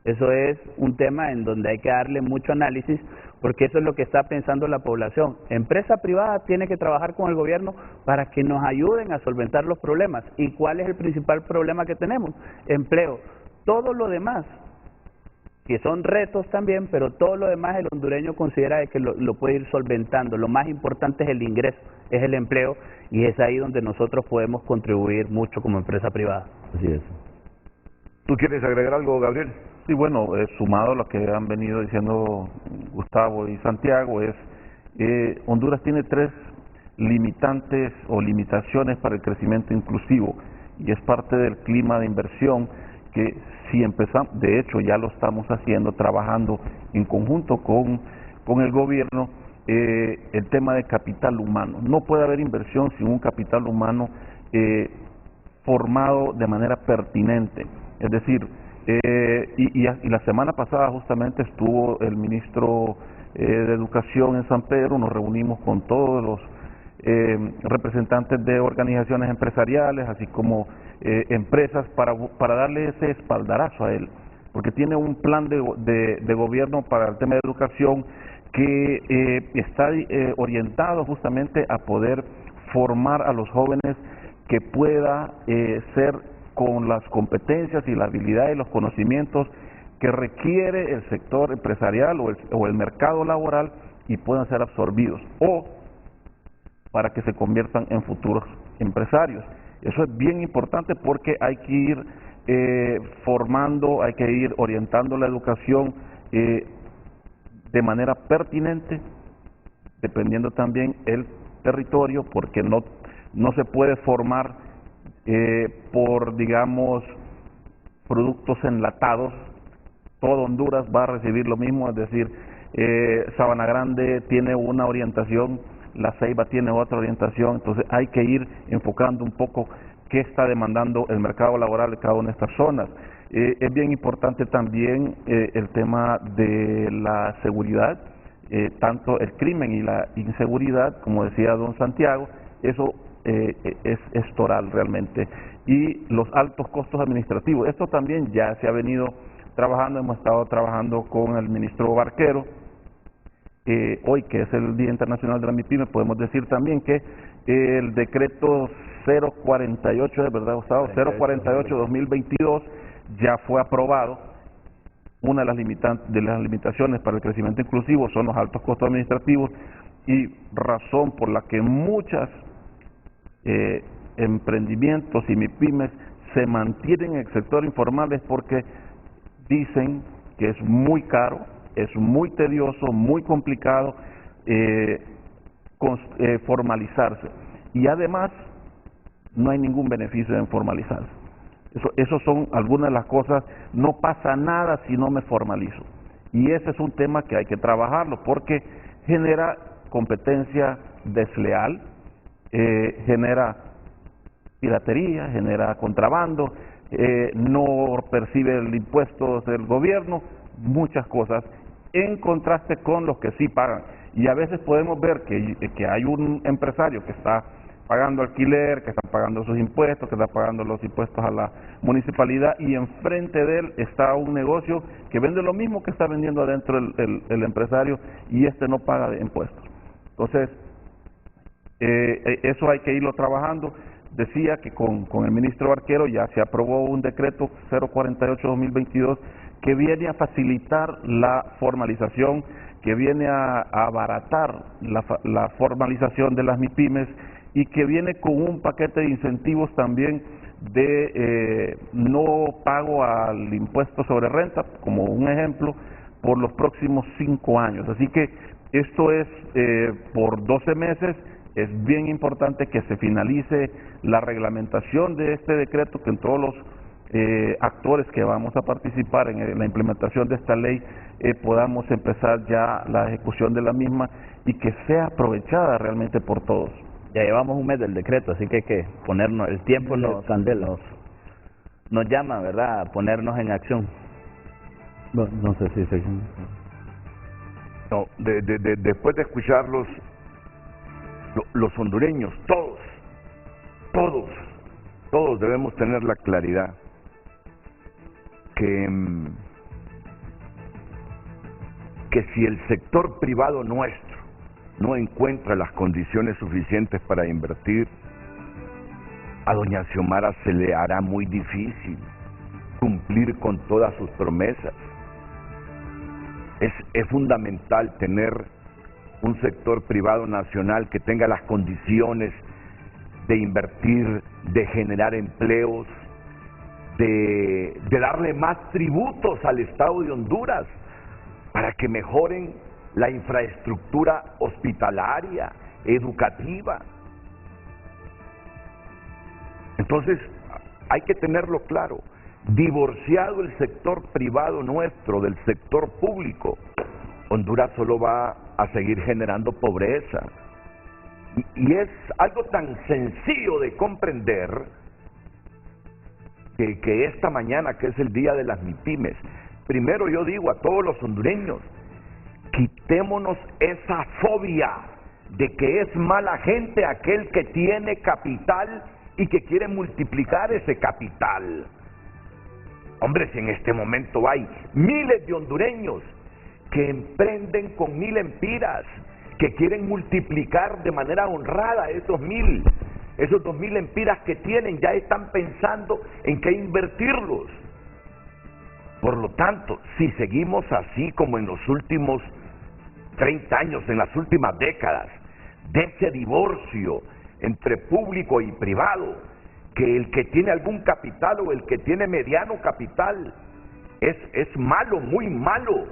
[SPEAKER 5] Eso es un tema en donde hay que darle mucho análisis, porque eso es lo que está pensando la población. Empresa privada tiene que trabajar con el gobierno para que nos ayuden a solventar los problemas. ¿Y cuál es el principal problema que tenemos? Empleo. Todo lo demás, que son retos también, pero todo lo demás el hondureño considera de que lo puede ir solventando. Lo más importante es el ingreso, es el empleo, y es ahí donde nosotros podemos contribuir mucho como empresa privada.
[SPEAKER 2] Así es.
[SPEAKER 1] ¿Tú quieres agregar algo, Gabriel?
[SPEAKER 2] Sí, bueno, sumado a lo que han venido diciendo Gustavo y Santiago, Honduras tiene 3 limitantes o limitaciones para el crecimiento inclusivo, y es parte del clima de inversión que, si empezamos, de hecho ya lo estamos haciendo, trabajando en conjunto con el gobierno, el tema de capital humano. No puede haber inversión sin un capital humano formado de manera pertinente. Es decir, y la semana pasada justamente estuvo el ministro de Educación en San Pedro. Nos reunimos con todos los representantes de organizaciones empresariales, así como empresas, para darle ese espaldarazo a él, porque tiene un plan de gobierno para el tema de educación que está orientado justamente a poder formar a los jóvenes que pueda ser con las competencias y la habilidad y los conocimientos que requiere el sector empresarial o el mercado laboral, y puedan ser absorbidos, o para que se conviertan en futuros empresarios. Eso es bien importante, porque hay que ir formando, hay que ir orientando la educación de manera pertinente, dependiendo también el territorio, porque no se puede formar por, digamos, productos enlatados. Todo Honduras va a recibir lo mismo, es decir, Sabana Grande tiene una orientación, La Ceiba tiene otra orientación. Entonces hay que ir enfocando un poco qué está demandando el mercado laboral de cada una de estas zonas. Es bien importante también el tema de la seguridad, tanto el crimen y la inseguridad, como decía don Santiago, eso es toral realmente. Y los altos costos administrativos, esto también ya se ha venido trabajando. Hemos estado trabajando con el ministro Barquero. Hoy, que es el Día Internacional de la MIPYME, podemos decir también que el decreto 048, de verdad, Gustavo, 048-2022 ya fue aprobado. Una de las limitaciones para el crecimiento inclusivo son los altos costos administrativos, y razón por la que muchas emprendimientos y MIPYMES se mantienen en el sector informal, es porque dicen que es muy caro, es muy tedioso, muy complicado formalizarse, y además no hay ningún beneficio en formalizarse. Eso son algunas de las cosas. No pasa nada si no me formalizo, y ese es un tema que hay que trabajarlo, porque genera competencia desleal, genera piratería, genera contrabando, no percibe el impuesto del gobierno, muchas cosas, en contraste con los que sí pagan. Y a veces podemos ver que hay un empresario que está pagando alquiler, que está pagando sus impuestos, que está pagando los impuestos a la municipalidad, y enfrente de él está un negocio que vende lo mismo que está vendiendo adentro el empresario, y este no paga de impuestos. Entonces, eso hay que irlo trabajando. Decía que con el ministro Barquero ya se aprobó un decreto 048-2022 que viene a facilitar la formalización, que viene a abaratar la formalización de las MIPYMES, y que viene con un paquete de incentivos también de no pago al impuesto sobre renta, como un ejemplo, por los próximos 5 años. Así que esto es por 12 meses. Es bien importante que se finalice la reglamentación de este decreto, que en todos los actores que vamos a participar en la implementación de esta ley podamos empezar ya la ejecución de la misma y que sea aprovechada realmente por todos.
[SPEAKER 5] Ya llevamos un mes del decreto, así que hay que ponernos, el tiempo nos llama, ¿verdad?, a ponernos en acción.
[SPEAKER 7] No sé si seguimos.
[SPEAKER 1] No, después de escucharlos, los hondureños, todos debemos tener la claridad que si el sector privado nuestro no encuentra las condiciones suficientes para invertir, a doña Xiomara se le hará muy difícil cumplir con todas sus promesas. Es fundamental tener un sector privado nacional que tenga las condiciones de invertir, de generar empleos, de darle más tributos al Estado de Honduras para que mejoren la infraestructura hospitalaria, educativa. Entonces, hay que tenerlo claro. Divorciado el sector privado nuestro del sector público, Honduras solo va a seguir generando pobreza. Y es algo tan sencillo de comprender que esta mañana, que es el día de las MIPYMES, primero yo digo a todos los hondureños, quitémonos esa fobia de que es mala gente aquel que tiene capital y que quiere multiplicar ese capital. Hombre, si en este momento hay miles de hondureños que emprenden con 1000 empiras, que quieren multiplicar de manera honrada esos 2000 empiras que tienen, ya están pensando en qué invertirlos. Por lo tanto, si seguimos así como en los últimos 30 años, en las últimas décadas, de ese divorcio entre público y privado, que el que tiene algún capital o el que tiene mediano capital es malo, muy malo,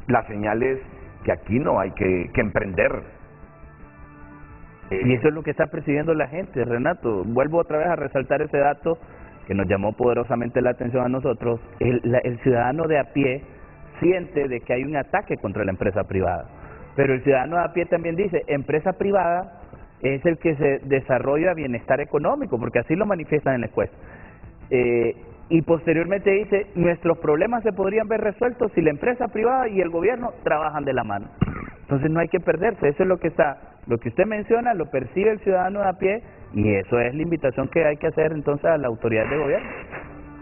[SPEAKER 1] la señal es que aquí no hay que emprender.
[SPEAKER 5] Y eso es lo que está percibiendo la gente, Renato. Vuelvo otra vez a resaltar ese dato que nos llamó poderosamente la atención a nosotros. El ciudadano de a pie siente de que hay un ataque contra la empresa privada, pero el ciudadano de a pie también dice, empresa privada es el que se desarrolla bienestar económico, porque así lo manifiestan en la encuesta. Y posteriormente dice, nuestros problemas se podrían ver resueltos si la empresa privada y el gobierno trabajan de la mano. Entonces no hay que perderse, eso es lo que usted menciona, lo percibe el ciudadano de a pie, y eso es la invitación que hay que hacer entonces a la autoridad de gobierno.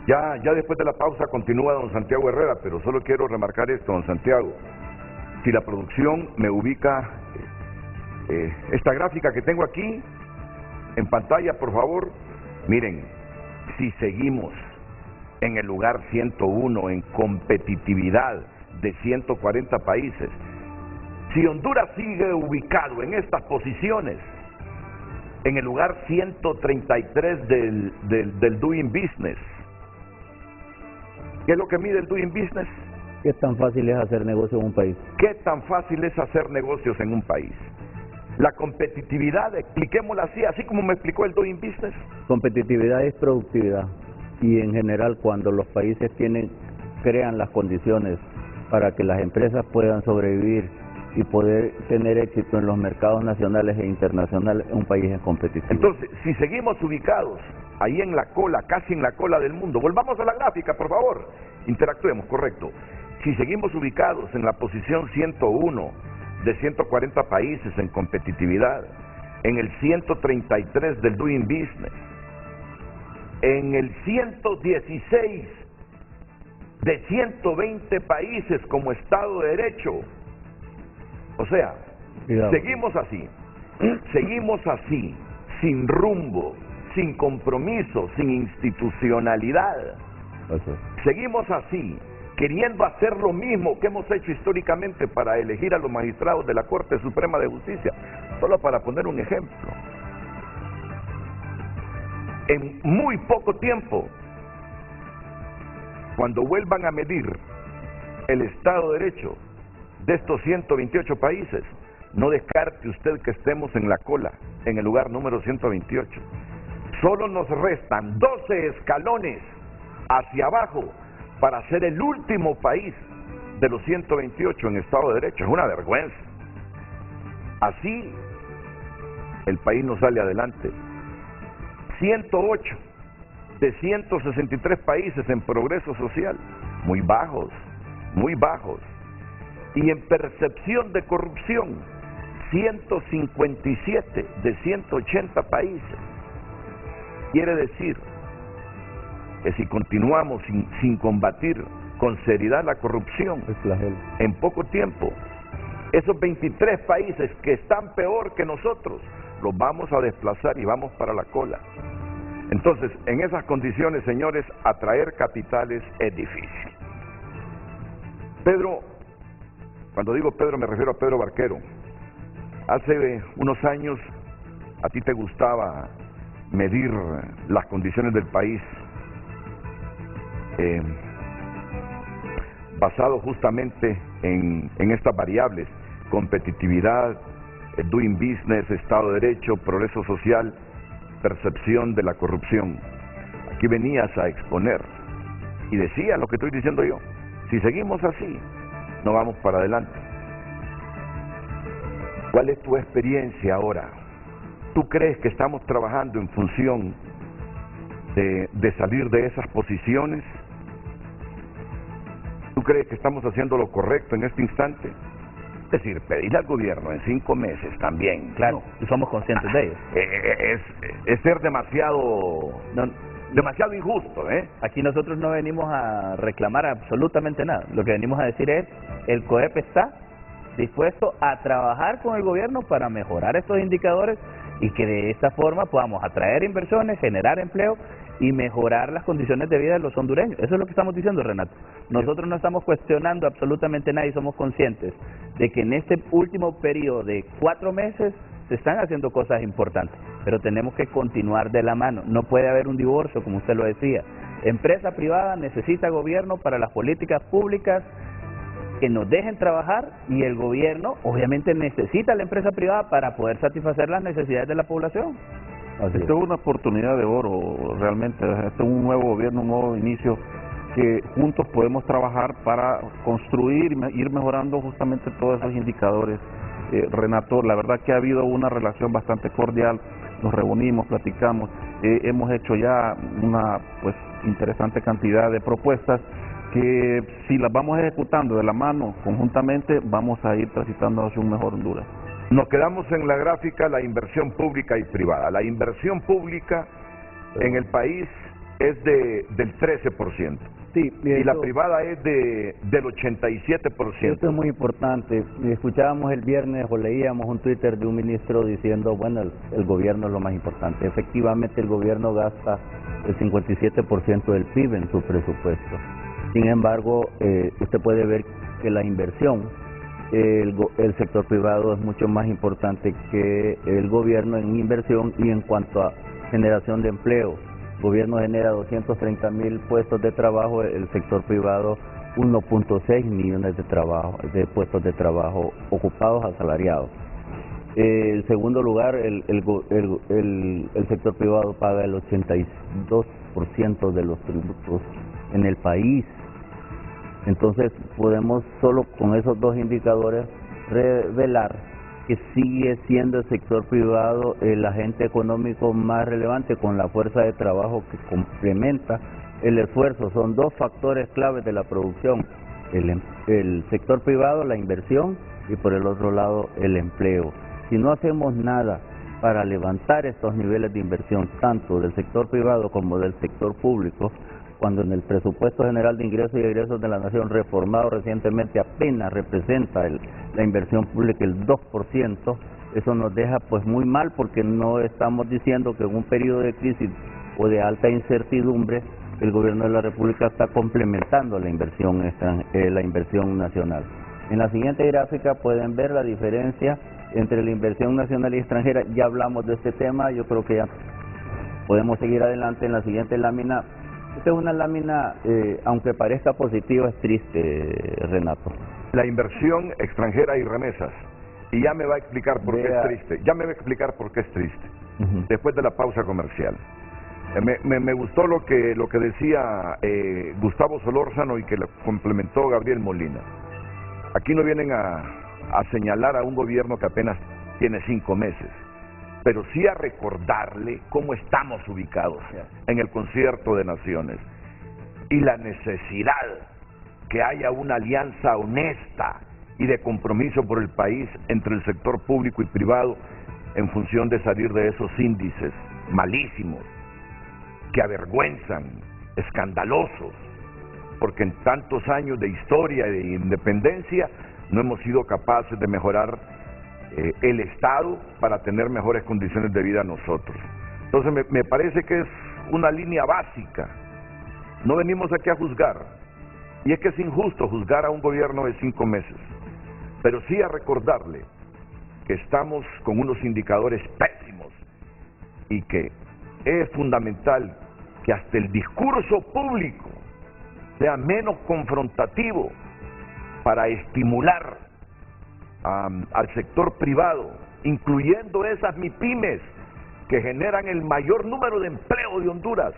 [SPEAKER 1] Ya después de la pausa continúa don Santiago Herrera, pero solo quiero remarcar esto, don Santiago. Si la producción me ubica esta gráfica que tengo aquí en pantalla, por favor, miren, si seguimos en el lugar 101 en competitividad de 140 países, si Honduras sigue ubicado en estas posiciones, en el lugar 133 del Doing Business, ¿qué es lo que mide el Doing Business?
[SPEAKER 7] ¿Qué tan fácil es hacer negocio en un país?
[SPEAKER 1] ¿Qué tan fácil es hacer negocios en un país? La competitividad, expliquémosla así como me explicó el Doing Business.
[SPEAKER 7] Competitividad es productividad, y en general cuando los países crean las condiciones para que las empresas puedan sobrevivir y poder tener éxito en los mercados nacionales e internacionales, un país es competitivo.
[SPEAKER 1] Entonces, si seguimos ubicados ahí en la cola, casi en la cola del mundo, volvamos a la gráfica, por favor, interactuemos, correcto. Si seguimos ubicados en la posición 101 de 140 países en competitividad, en el 133 del Doing Business, en el 116 de 120 países como Estado de Derecho, o sea, seguimos así, sin rumbo, sin compromiso, sin institucionalidad. Seguimos así, queriendo hacer lo mismo que hemos hecho históricamente para elegir a los magistrados de la Corte Suprema de Justicia, solo para poner un ejemplo. en muy poco tiempo, cuando vuelvan a medir el Estado de Derecho de estos 128 países, no descarte usted que estemos en la cola, en el lugar número 128. Solo nos restan 12 escalones hacia abajo para ser el último país de los 128 en Estado de Derecho. Es una vergüenza. Así el país no sale adelante. 108 de 163 países en progreso social, muy bajos, muy bajos. Y en percepción de corrupción, 157 de 180 países. Quiere decir que si continuamos sin combatir con seriedad la corrupción, en poco tiempo, esos 23 países que están peor que nosotros, los vamos a desplazar y vamos para la cola. Entonces, en esas condiciones, señores, atraer capitales es difícil. Pedro, cuando digo Pedro me refiero a Pedro Barquero. Hace unos años a ti te gustaba medir las condiciones del país basado justamente en estas variables: competitividad, doing business, Estado de Derecho, progreso social, percepción de la corrupción. Aquí venías a exponer y decía lo que estoy diciendo yo: si seguimos así, no vamos para adelante. ¿Cuál es tu experiencia ahora? ¿Tú crees que estamos trabajando en función de salir de esas posiciones? ¿Tú crees que estamos haciendo lo correcto en este instante? Es decir, pedirle al gobierno en 5 meses también.
[SPEAKER 5] Claro, y somos conscientes de ello.
[SPEAKER 1] Es ser demasiado injusto, ¿eh?
[SPEAKER 5] Aquí nosotros no venimos a reclamar absolutamente nada. Lo que venimos a decir es, el COEP está dispuesto a trabajar con el gobierno para mejorar estos indicadores y que de esta forma podamos atraer inversiones, generar empleo y mejorar las condiciones de vida de los hondureños. Eso es lo que estamos diciendo, Renato. Nosotros no estamos cuestionando absolutamente nada y somos conscientes de que en este último periodo de 4 meses se están haciendo cosas importantes, pero tenemos que continuar de la mano. No puede haber un divorcio, como usted lo decía. Empresa privada necesita gobierno para las políticas públicas que nos dejen trabajar, y el gobierno obviamente necesita a la empresa privada para poder satisfacer las necesidades de la población.
[SPEAKER 2] Esto es una oportunidad de oro, realmente. Este es un nuevo gobierno, un nuevo inicio, que juntos podemos trabajar para construir, ir mejorando justamente todos esos indicadores. Renato, la verdad que ha habido una relación bastante cordial, nos reunimos, platicamos, hemos hecho ya una interesante cantidad de propuestas que si las vamos ejecutando de la mano conjuntamente, vamos a ir transitando hacia un mejor Honduras.
[SPEAKER 1] Nos quedamos en la gráfica la inversión pública y privada. La inversión pública en el país es del 13%.
[SPEAKER 8] Sí,
[SPEAKER 1] y la privada es del 87%.
[SPEAKER 8] Esto es muy importante. Escuchábamos el viernes o leíamos un Twitter de un ministro diciendo, bueno, el gobierno es lo más importante. Efectivamente, el gobierno gasta el 57% del PIB en su presupuesto. Sin embargo, usted puede ver que la inversión, el sector privado es mucho más importante que el gobierno en inversión y en cuanto a generación de empleo. El gobierno genera 230,000 puestos de trabajo, el sector privado 1.6 millones de puestos de trabajo ocupados, asalariados. En segundo lugar, el sector privado paga el 82% de los tributos en el país. Entonces podemos solo con esos dos indicadores revelar que sigue siendo el sector privado el agente económico más relevante, con la fuerza de trabajo que complementa el esfuerzo. Son dos factores claves de la producción: el sector privado, la inversión, y por el otro lado el empleo. Si no hacemos nada para levantar estos niveles de inversión, tanto del sector privado como del sector público, cuando en el presupuesto general de ingresos y egresos de la nación, reformado recientemente, apenas representa la inversión pública el 2%, eso nos deja pues muy mal, porque no estamos diciendo que en un periodo de crisis o de alta incertidumbre el gobierno de la República está complementando la inversión nacional. En la siguiente gráfica pueden ver la diferencia entre la inversión nacional y extranjera. Ya hablamos de este tema, yo creo que ya podemos seguir adelante en la siguiente lámina. Esta es una lámina, aunque parezca positiva, es triste, Renato.
[SPEAKER 1] La inversión extranjera y remesas. Y ya me va a explicar por qué es triste. Ya me va a explicar por qué es triste. Después de la pausa comercial. Me gustó lo que decía Gustavo Solórzano y que lo complementó Gabriel Molina. Aquí no vienen a señalar a un gobierno que apenas tiene 5 meses, pero sí a recordarle cómo estamos ubicados en el concierto de naciones y la necesidad que haya una alianza honesta y de compromiso por el país entre el sector público y privado en función de salir de esos índices malísimos que avergüenzan, escandalosos, porque en tantos años de historia y de independencia no hemos sido capaces de mejorar el Estado para tener mejores condiciones de vida nosotros. Entonces me parece que es una línea básica. No venimos aquí a juzgar, y es que es injusto juzgar a un gobierno de 5 meses, pero sí a recordarle que estamos con unos indicadores pésimos y que es fundamental que hasta el discurso público sea menos confrontativo para estimular al sector privado, incluyendo esas MIPYMES que generan el mayor número de empleo de Honduras,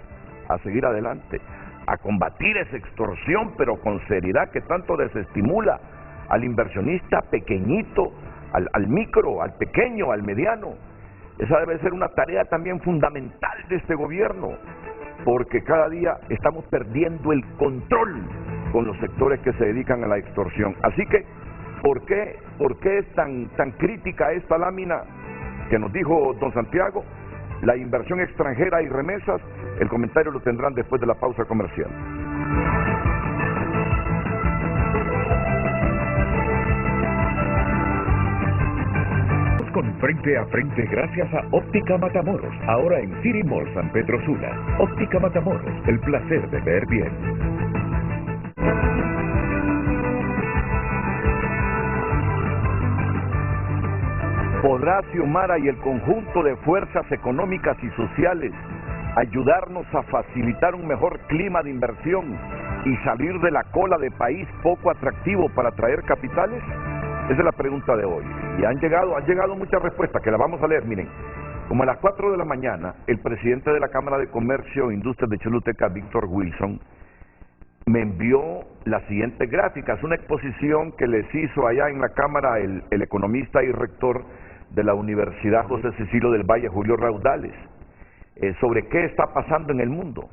[SPEAKER 1] a seguir adelante, a combatir esa extorsión, pero con seriedad que tanto desestimula al inversionista pequeñito, al micro, al pequeño, al mediano. Esa debe ser una tarea también fundamental de este gobierno, porque cada día estamos perdiendo el control con los sectores que se dedican a la extorsión. Así que, ¿por qué es tan crítica esta lámina que nos dijo don Santiago? La inversión extranjera y remesas, el comentario lo tendrán después de la pausa comercial.
[SPEAKER 6] Con Frente a Frente gracias a Óptica Matamoros, ahora en City Mall San Pedro Sula. Óptica Matamoros, el placer de ver bien.
[SPEAKER 1] ¿Podrá Xiomara y el conjunto de fuerzas económicas y sociales ayudarnos a facilitar un mejor clima de inversión y salir de la cola de país poco atractivo para atraer capitales? Esa es la pregunta de hoy. Y han llegado muchas respuestas, que las vamos a leer. Miren, como a las 4 de la mañana, el presidente de la Cámara de Comercio e Industrias de Choluteca, Víctor Wilson, me envió las siguientes gráficas, una exposición que les hizo allá en la Cámara el economista y rector de la Universidad José Cecilio del Valle, Julio Raudales, sobre qué está pasando en el mundo.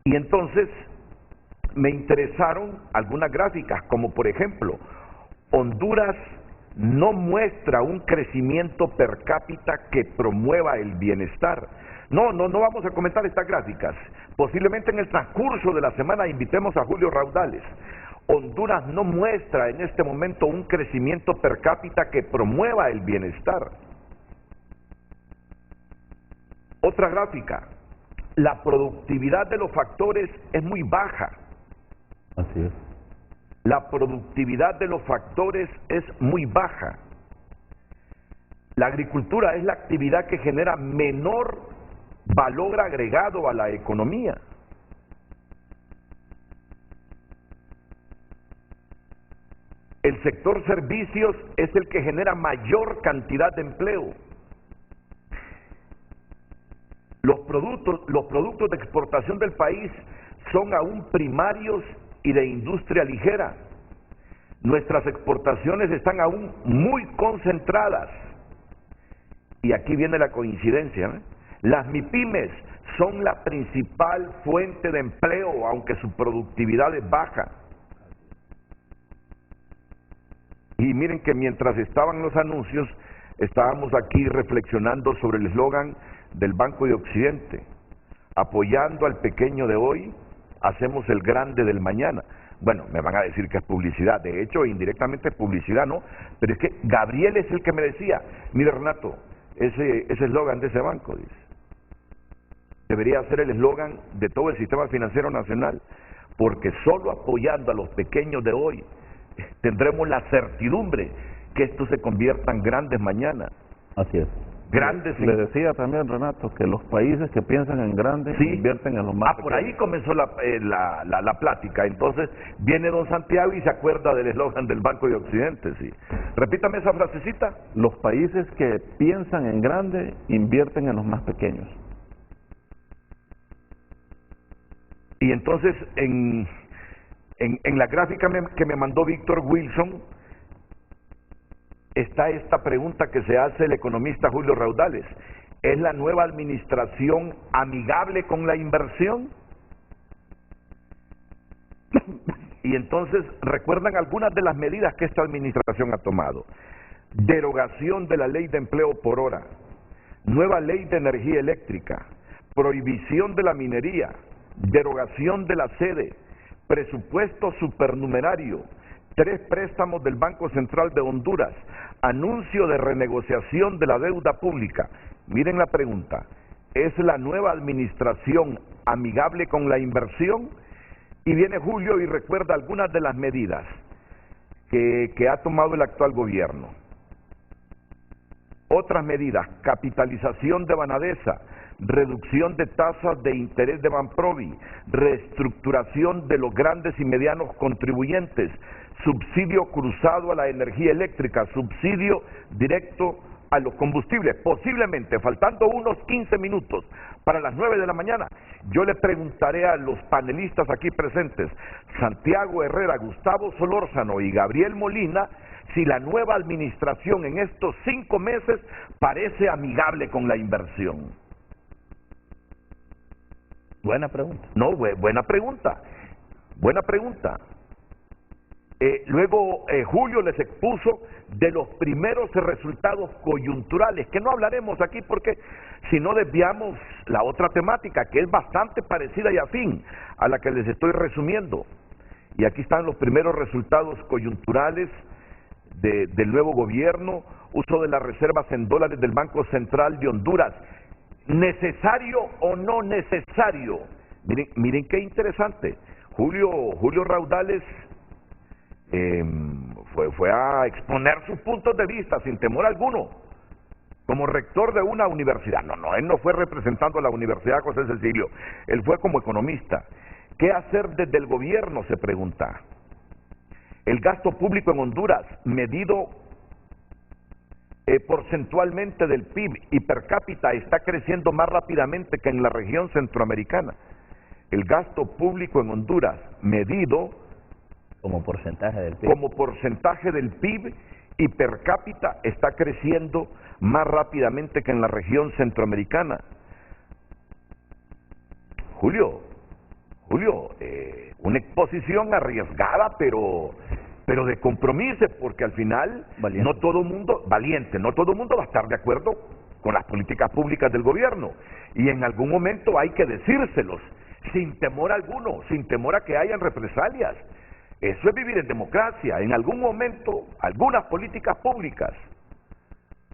[SPEAKER 1] Y entonces me interesaron algunas gráficas, como por ejemplo, Honduras no muestra un crecimiento per cápita que promueva el bienestar. No vamos a comentar estas gráficas. Posiblemente en el transcurso de la semana invitemos a Julio Raudales. Honduras no muestra en este momento un crecimiento per cápita que promueva el bienestar. Otra gráfica, la productividad de los factores es muy baja.
[SPEAKER 8] Así es.
[SPEAKER 1] La productividad de los factores es muy baja. La agricultura es la actividad que genera menor valor agregado a la economía. El sector servicios es el que genera mayor cantidad de empleo. Los productos de exportación del país son aún primarios y de industria ligera. Nuestras exportaciones están aún muy concentradas. Y aquí viene la coincidencia, ¿eh? Las MIPYMES son la principal fuente de empleo, aunque su productividad es baja. Y miren que mientras estaban los anuncios, estábamos aquí reflexionando sobre el eslogan del Banco de Occidente: apoyando al pequeño de hoy, hacemos el grande del mañana. Bueno, me van a decir que es publicidad, de hecho indirectamente es publicidad, ¿no? Pero es que Gabriel es el que me decía, mire Renato, ese eslogan de ese banco, dice, debería ser el eslogan de todo el sistema financiero nacional, porque solo apoyando a los pequeños de hoy tendremos la certidumbre que esto se convierta en grandes mañana.
[SPEAKER 8] Así es.
[SPEAKER 1] Grandes.
[SPEAKER 2] Le decía también, Renato, que los países que piensan en grandes
[SPEAKER 1] Sí.
[SPEAKER 2] invierten en los más
[SPEAKER 1] Por ahí comenzó la plática. Entonces viene don Santiago y se acuerda del eslogan del Banco de Occidente. Sí. Repítame esa frasecita.
[SPEAKER 2] Los países que piensan en grande invierten en los más pequeños.
[SPEAKER 1] Y entonces en la gráfica que me mandó Víctor Wilson está esta pregunta que se hace el economista Julio Raudales. ¿Es la nueva administración amigable con la inversión? Y entonces recuerdan algunas de las medidas que esta administración ha tomado. Derogación de la ley de empleo por hora, nueva ley de energía eléctrica, prohibición de la minería, derogación de la sede, presupuesto supernumerario, 3 préstamos del Banco Central de Honduras, anuncio de renegociación de la deuda pública. Miren la pregunta, ¿es la nueva administración amigable con la inversión? Y viene Julio y recuerda algunas de las medidas que ha tomado el actual gobierno. Otras medidas, capitalización de Banadesa, reducción de tasas de interés de Banprovi, reestructuración de los grandes y medianos contribuyentes, subsidio cruzado a la energía eléctrica, subsidio directo a los combustibles. Posiblemente, faltando unos 15 minutos para las 9 de la mañana, yo le preguntaré a los panelistas aquí presentes, Santiago Herrera, Gustavo Solórzano y Gabriel Molina, si la nueva administración en estos 5 meses parece amigable con la inversión.
[SPEAKER 5] Buena pregunta.
[SPEAKER 1] No, buena pregunta. Buena pregunta. Luego Julio les expuso de los primeros resultados coyunturales, que no hablaremos aquí porque si no desviamos la otra temática, que es bastante parecida y afín a la que les estoy resumiendo. Y aquí están los primeros resultados coyunturales del nuevo gobierno, uso de las reservas en dólares del Banco Central de Honduras. ¿Necesario o no necesario? Miren qué interesante. Julio Raudales fue a exponer sus puntos de vista sin temor alguno, como rector de una universidad. No, él no fue representando a la Universidad José Cecilio, él fue como economista. ¿Qué hacer desde el gobierno?, se pregunta. El gasto público en Honduras, medido porcentualmente del PIB y per cápita, está creciendo más rápidamente que en la región centroamericana. El gasto público en Honduras, medido
[SPEAKER 5] como porcentaje del PIB.
[SPEAKER 1] Como porcentaje del PIB y per cápita, está creciendo más rápidamente que en la región centroamericana. Julio, una exposición arriesgada, pero de compromiso, porque al final valiente. No todo mundo va a estar de acuerdo con las políticas públicas del gobierno, y en algún momento hay que decírselos, sin temor alguno, sin temor a que hayan represalias. Eso es vivir en democracia. En algún momento, algunas políticas públicas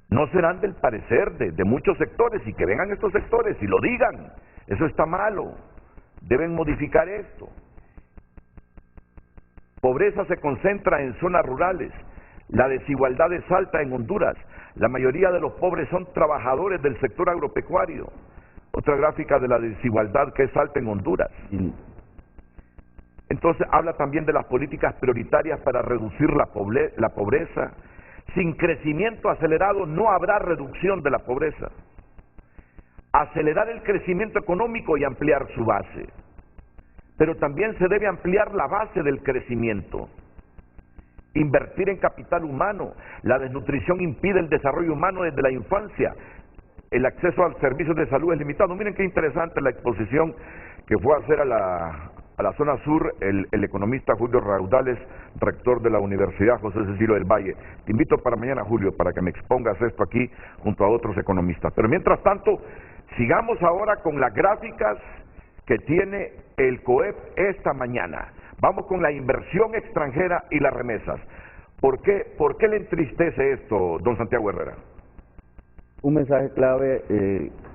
[SPEAKER 1] no serán del parecer de muchos sectores, y que vengan estos sectores y lo digan, eso está malo, deben modificar esto. Pobreza se concentra en zonas rurales, la desigualdad es alta en Honduras, la mayoría de los pobres son trabajadores del sector agropecuario. Otra gráfica de la desigualdad que es alta en Honduras. Entonces habla también de las políticas prioritarias para reducir la pobreza. Sin crecimiento acelerado no habrá reducción de la pobreza. Acelerar el crecimiento económico y ampliar su base. Pero también se debe ampliar la base del crecimiento. Invertir en capital humano. La desnutrición impide el desarrollo humano desde la infancia. El acceso al servicio de salud es limitado. Miren qué interesante la exposición que fue a hacer a la zona sur el economista Julio Raudales, rector de la Universidad José Cecilio del Valle. Te invito para mañana, Julio, para que me expongas esto aquí junto a otros economistas. Pero mientras tanto, sigamos ahora con las gráficas que tiene el COEP esta mañana. Vamos con la inversión extranjera y las remesas. ¿Por qué le entristece esto, don Santiago Herrera?
[SPEAKER 8] Un mensaje clave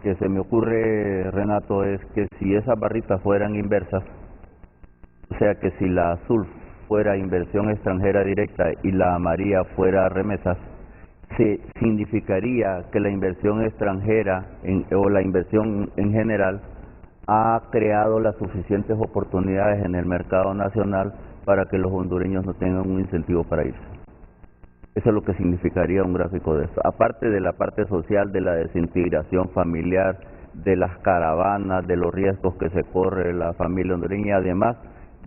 [SPEAKER 8] que se me ocurre, Renato, es que si esas barritas fueran inversas, o sea que si la azul fuera inversión extranjera directa y la amarilla fuera remesas, se significaría que la inversión extranjera o la inversión en general ha creado las suficientes oportunidades en el mercado nacional para que los hondureños no tengan un incentivo para irse. Eso es lo que significaría un gráfico de esto. Aparte de la parte social, de la desintegración familiar, de las caravanas, de los riesgos que se corre la familia hondureña, además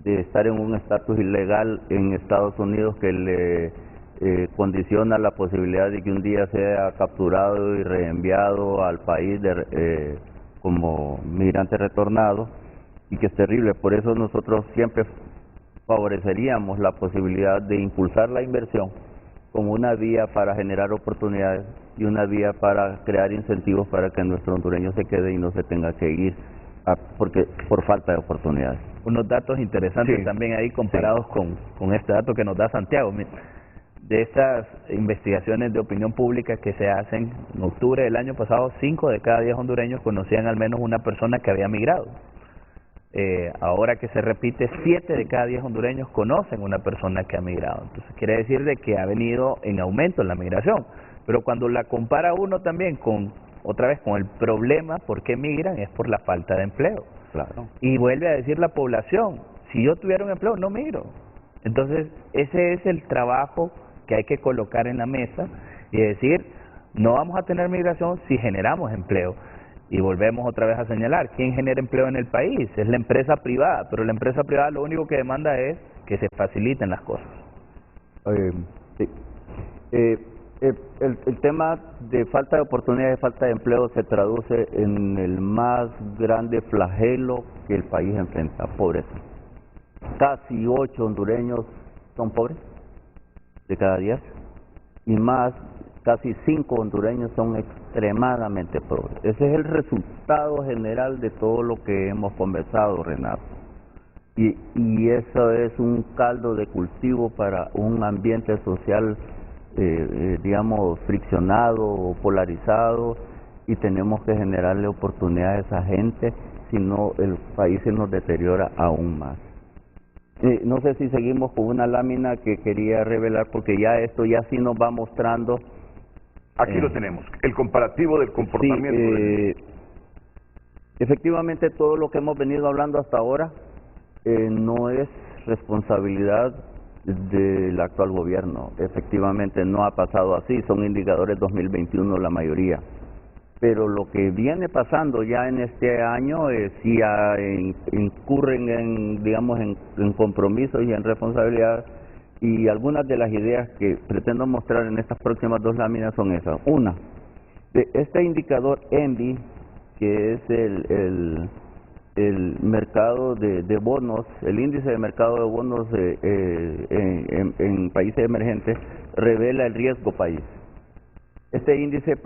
[SPEAKER 8] de estar en un estatus ilegal en Estados Unidos que le condiciona la posibilidad de que un día sea capturado y reenviado al país como migrante retornado, y que es terrible. Por eso nosotros siempre favoreceríamos la posibilidad de impulsar la inversión como una vía para generar oportunidades y una vía para crear incentivos para que nuestro hondureño se quede y no se tenga que ir por falta de oportunidades.
[SPEAKER 5] Unos datos interesantes también ahí comparados con este dato que nos da Santiago. De estas investigaciones de opinión pública que se hacen en octubre del año pasado, 5 de cada 10 hondureños conocían al menos una persona que había migrado. Ahora que se repite, 7 de cada 10 hondureños conocen una persona que ha migrado. Entonces quiere decir de que ha venido en aumento la migración. Pero cuando la compara uno también con, otra vez, con el problema por qué migran, es por la falta de empleo.
[SPEAKER 8] Claro.
[SPEAKER 5] Y vuelve a decir la población, si yo tuviera un empleo, no migro. Entonces ese es el trabajo que hay que colocar en la mesa y decir, no vamos a tener migración si generamos empleo. Y volvemos otra vez a señalar, ¿quién genera empleo en el país? Es la empresa privada, pero la empresa privada lo único que demanda es que se faciliten las cosas.
[SPEAKER 8] Sí. El tema de falta de oportunidades, falta de empleo se traduce en el más grande flagelo que el país enfrenta, pobreza. Casi 8 hondureños son pobres de cada 10 y más, casi 5 hondureños son extremadamente pobres. Ese es el resultado general de todo lo que hemos conversado, Renato. Y eso es un caldo de cultivo para un ambiente social, digamos, friccionado o polarizado, y tenemos que generarle oportunidades a esa gente, si no el país se nos deteriora aún más. No sé si seguimos con una lámina que quería revelar, porque ya esto ya sí nos va mostrando.
[SPEAKER 1] Aquí lo tenemos, el comparativo del comportamiento.
[SPEAKER 8] Sí, efectivamente todo lo que hemos venido hablando hasta ahora no es responsabilidad del actual gobierno. Efectivamente no ha pasado así, son indicadores 2021 la mayoría. Pero lo que viene pasando ya en este año sí incurren en compromisos y en responsabilidad, y algunas de las ideas que pretendo mostrar en estas próximas 2 láminas son esas. Una, de este indicador ENVI, que es el mercado de bonos, el índice de mercado de bonos en países emergentes, revela el riesgo país. Este índice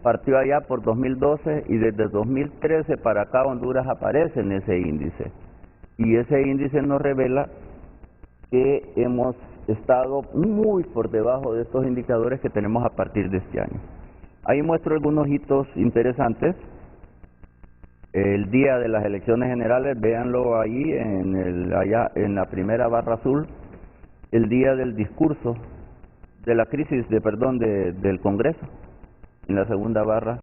[SPEAKER 8] partió allá por 2012 y desde 2013 para acá Honduras aparece en ese índice. Y ese índice nos revela que hemos estado muy por debajo de estos indicadores que tenemos a partir de este año. Ahí muestro algunos hitos interesantes. El día de las elecciones generales, véanlo ahí allá en la primera barra azul, el día del discurso de la crisis del Congreso, en la segunda barra,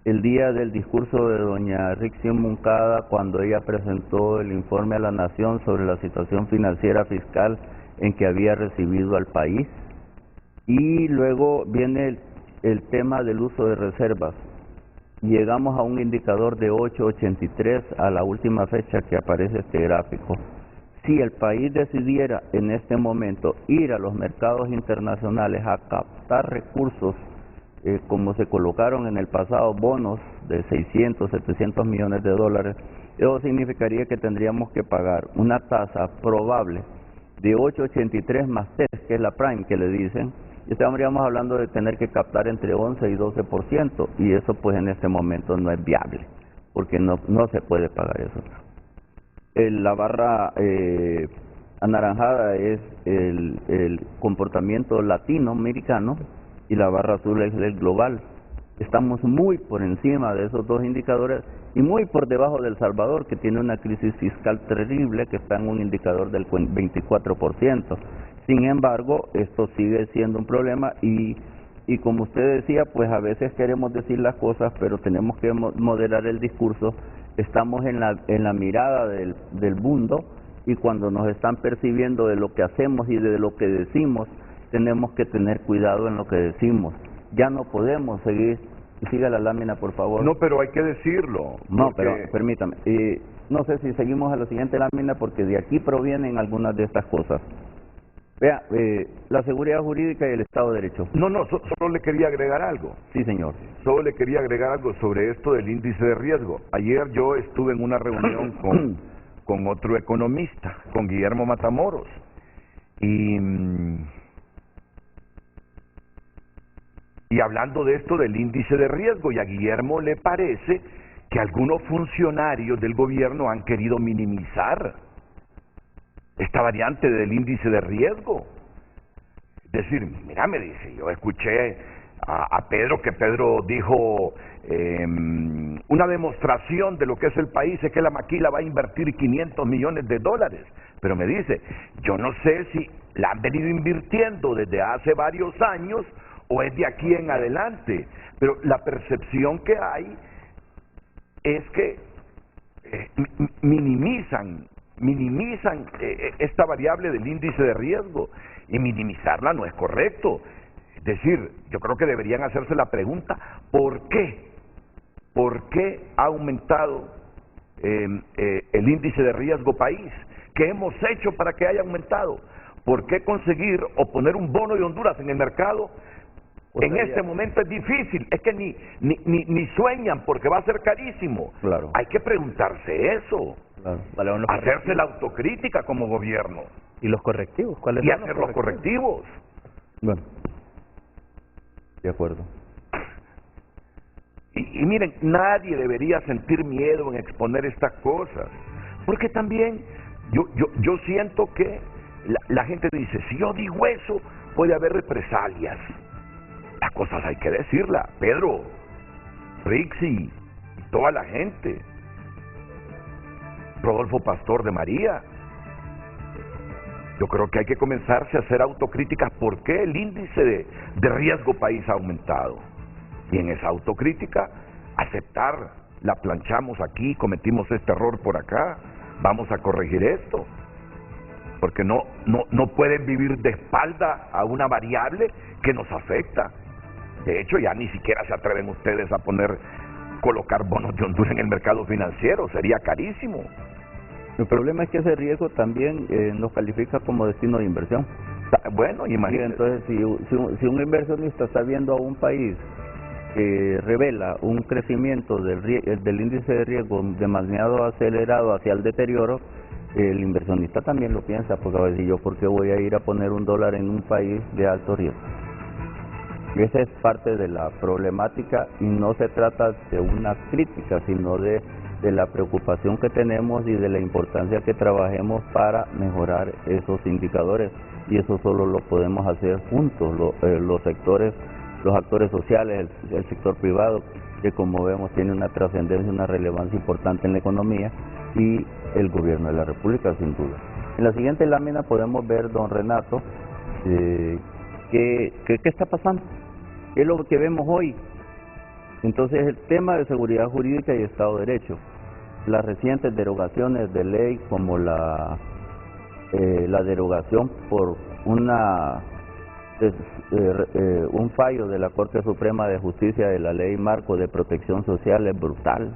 [SPEAKER 8] el día del discurso de doña Rixi Moncada cuando ella presentó el informe a la Nación sobre la situación financiera fiscal en que había recibido al país, y luego viene el tema del uso de reservas. Llegamos a un indicador de 8.83 a la última fecha que aparece este gráfico. Si el país decidiera en este momento ir a los mercados internacionales a captar recursos, como se colocaron en el pasado bonos de 600, 700 millones de dólares, eso significaría que tendríamos que pagar una tasa probable de 8.83 más 3, que es la prime que le dicen, y estaríamos hablando de tener que captar entre 11 y 12%, y eso pues en este momento no es viable, porque no se puede pagar eso. La barra anaranjada es el comportamiento latinoamericano y la barra azul es el global. Estamos muy por encima de esos 2 indicadores y muy por debajo de El Salvador, que tiene una crisis fiscal terrible, que está en un indicador del 24%. Sin embargo, esto sigue siendo un problema y como usted decía, pues a veces queremos decir las cosas, pero tenemos que moderar el discurso. Estamos en la mirada del mundo, y cuando nos están percibiendo de lo que hacemos y de lo que decimos, tenemos que tener cuidado en lo que decimos. Ya no podemos seguir. Siga la lámina, por favor.
[SPEAKER 1] No, pero hay que decirlo.
[SPEAKER 8] No,
[SPEAKER 1] porque...
[SPEAKER 8] pero permítame. No sé si seguimos a la siguiente lámina, porque de aquí provienen algunas de estas cosas. Vea, la seguridad jurídica y el Estado de Derecho.
[SPEAKER 1] No, solo le quería agregar algo.
[SPEAKER 8] Sí, señor.
[SPEAKER 1] Solo le quería agregar algo sobre esto del índice de riesgo. Ayer yo estuve en una reunión con otro economista, con Guillermo Matamoros, y hablando de esto del índice de riesgo, y a Guillermo le parece que algunos funcionarios del gobierno han querido minimizar esta variante del índice de riesgo. Es decir, mira, me dice, yo escuché a Pedro, que Pedro dijo, una demostración de lo que es el país es que la maquila va a invertir 500 millones de dólares. Pero me dice, yo no sé si la han venido invirtiendo desde hace varios años o es de aquí en adelante, pero la percepción que hay es que minimizan esta variable del índice de riesgo, y minimizarla no es correcto. Es decir, yo creo que deberían hacerse la pregunta, ¿por qué? ¿Por qué ha aumentado el índice de riesgo país? ¿Qué hemos hecho para que haya aumentado? ¿Por qué conseguir o poner un bono de Honduras en el mercado en este momento es difícil? Es que ni sueñan, porque va a ser carísimo.
[SPEAKER 8] Claro.
[SPEAKER 1] Hay que preguntarse eso.
[SPEAKER 8] Claro.
[SPEAKER 1] Hacerse la autocrítica como gobierno.
[SPEAKER 7] ¿Y los correctivos? ¿Cuáles
[SPEAKER 1] Y
[SPEAKER 7] son
[SPEAKER 1] hacer los correctivos.
[SPEAKER 8] Bueno, de acuerdo.
[SPEAKER 1] Y miren, nadie debería sentir miedo en exponer estas cosas, porque también yo siento que la gente dice, si yo digo eso, puede haber represalias. Las cosas hay que decirlas, Pedro, Rixi, toda la gente, Rodolfo Pastor de María. Yo creo que hay que comenzarse a hacer autocríticas. ¿Por qué el índice de riesgo país ha aumentado? Y en esa autocrítica, aceptar, la planchamos aquí, cometimos este error por acá, vamos a corregir esto. Porque no pueden vivir de espalda a una variable que nos afecta. De hecho, ya ni siquiera se atreven ustedes a colocar bonos de Honduras en el mercado financiero, sería carísimo.
[SPEAKER 8] El problema es que ese riesgo también nos califica como destino de inversión.
[SPEAKER 1] Bueno, imagínate.
[SPEAKER 8] Entonces, si un inversionista está viendo a un país que revela un crecimiento del índice de riesgo demasiado acelerado hacia el deterioro, el inversionista también lo piensa, porque va a decir, yo por qué voy a ir a poner $1 en un país de alto riesgo. Esa es parte de la problemática, y no se trata de una crítica, sino de la preocupación que tenemos y de la importancia que trabajemos para mejorar esos indicadores, y eso solo lo podemos hacer juntos, los sectores, los actores sociales, el sector privado, que como vemos tiene una trascendencia, una relevancia importante en la economía, y el gobierno de la República, sin duda. En la siguiente lámina podemos ver, don Renato, ¿qué está pasando? ¿Qué es lo que vemos hoy? Entonces, el tema de seguridad jurídica y Estado de Derecho, las recientes derogaciones de ley, como la derogación por un fallo de la Corte Suprema de Justicia de la Ley Marco de Protección Social, es brutal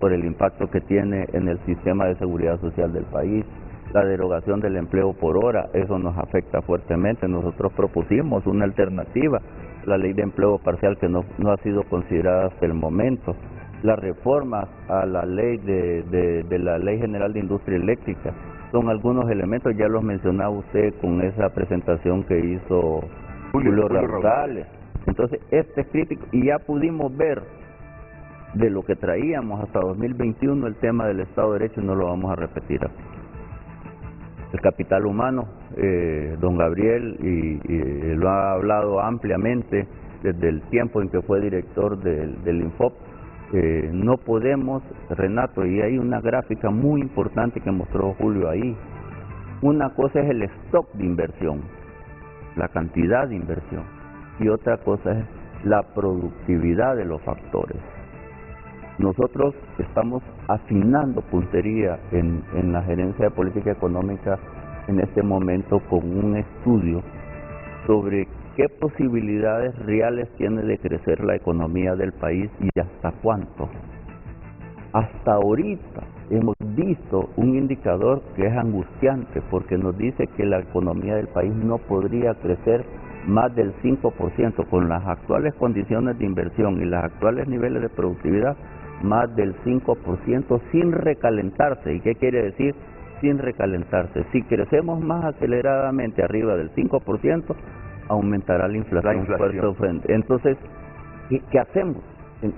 [SPEAKER 8] por el impacto que tiene en el sistema de seguridad social del país. La derogación del empleo por hora, eso nos afecta fuertemente. Nosotros propusimos una alternativa, la ley de empleo parcial, que no ha sido considerada hasta el momento. Las reformas a la ley de la Ley General de Industria Eléctrica son algunos elementos, ya los mencionaba usted con esa presentación que hizo Julio Raudales. Entonces, este es crítico, y ya pudimos ver de lo que traíamos hasta 2021 el tema del Estado de Derecho, y no lo vamos a repetir aquí. El capital humano, don Gabriel, y lo ha hablado ampliamente desde el tiempo en que fue director del Infop, No podemos, Renato, y hay una gráfica muy importante que mostró Julio ahí. Una cosa es el stock de inversión, la cantidad de inversión, y otra cosa es la productividad de los factores. Nosotros estamos afinando puntería en la gerencia de política económica en este momento con un estudio sobre qué posibilidades reales tiene de crecer la economía del país y hasta cuánto. Hasta ahorita hemos visto un indicador que es angustiante porque nos dice que la economía del país no podría crecer más del 5%, con las actuales condiciones de inversión y los actuales niveles de productividad, más del 5% sin recalentarse. ¿Y qué quiere decir sin recalentarse? Si crecemos más aceleradamente arriba del 5%, aumentará la inflación. Entonces, ¿qué hacemos?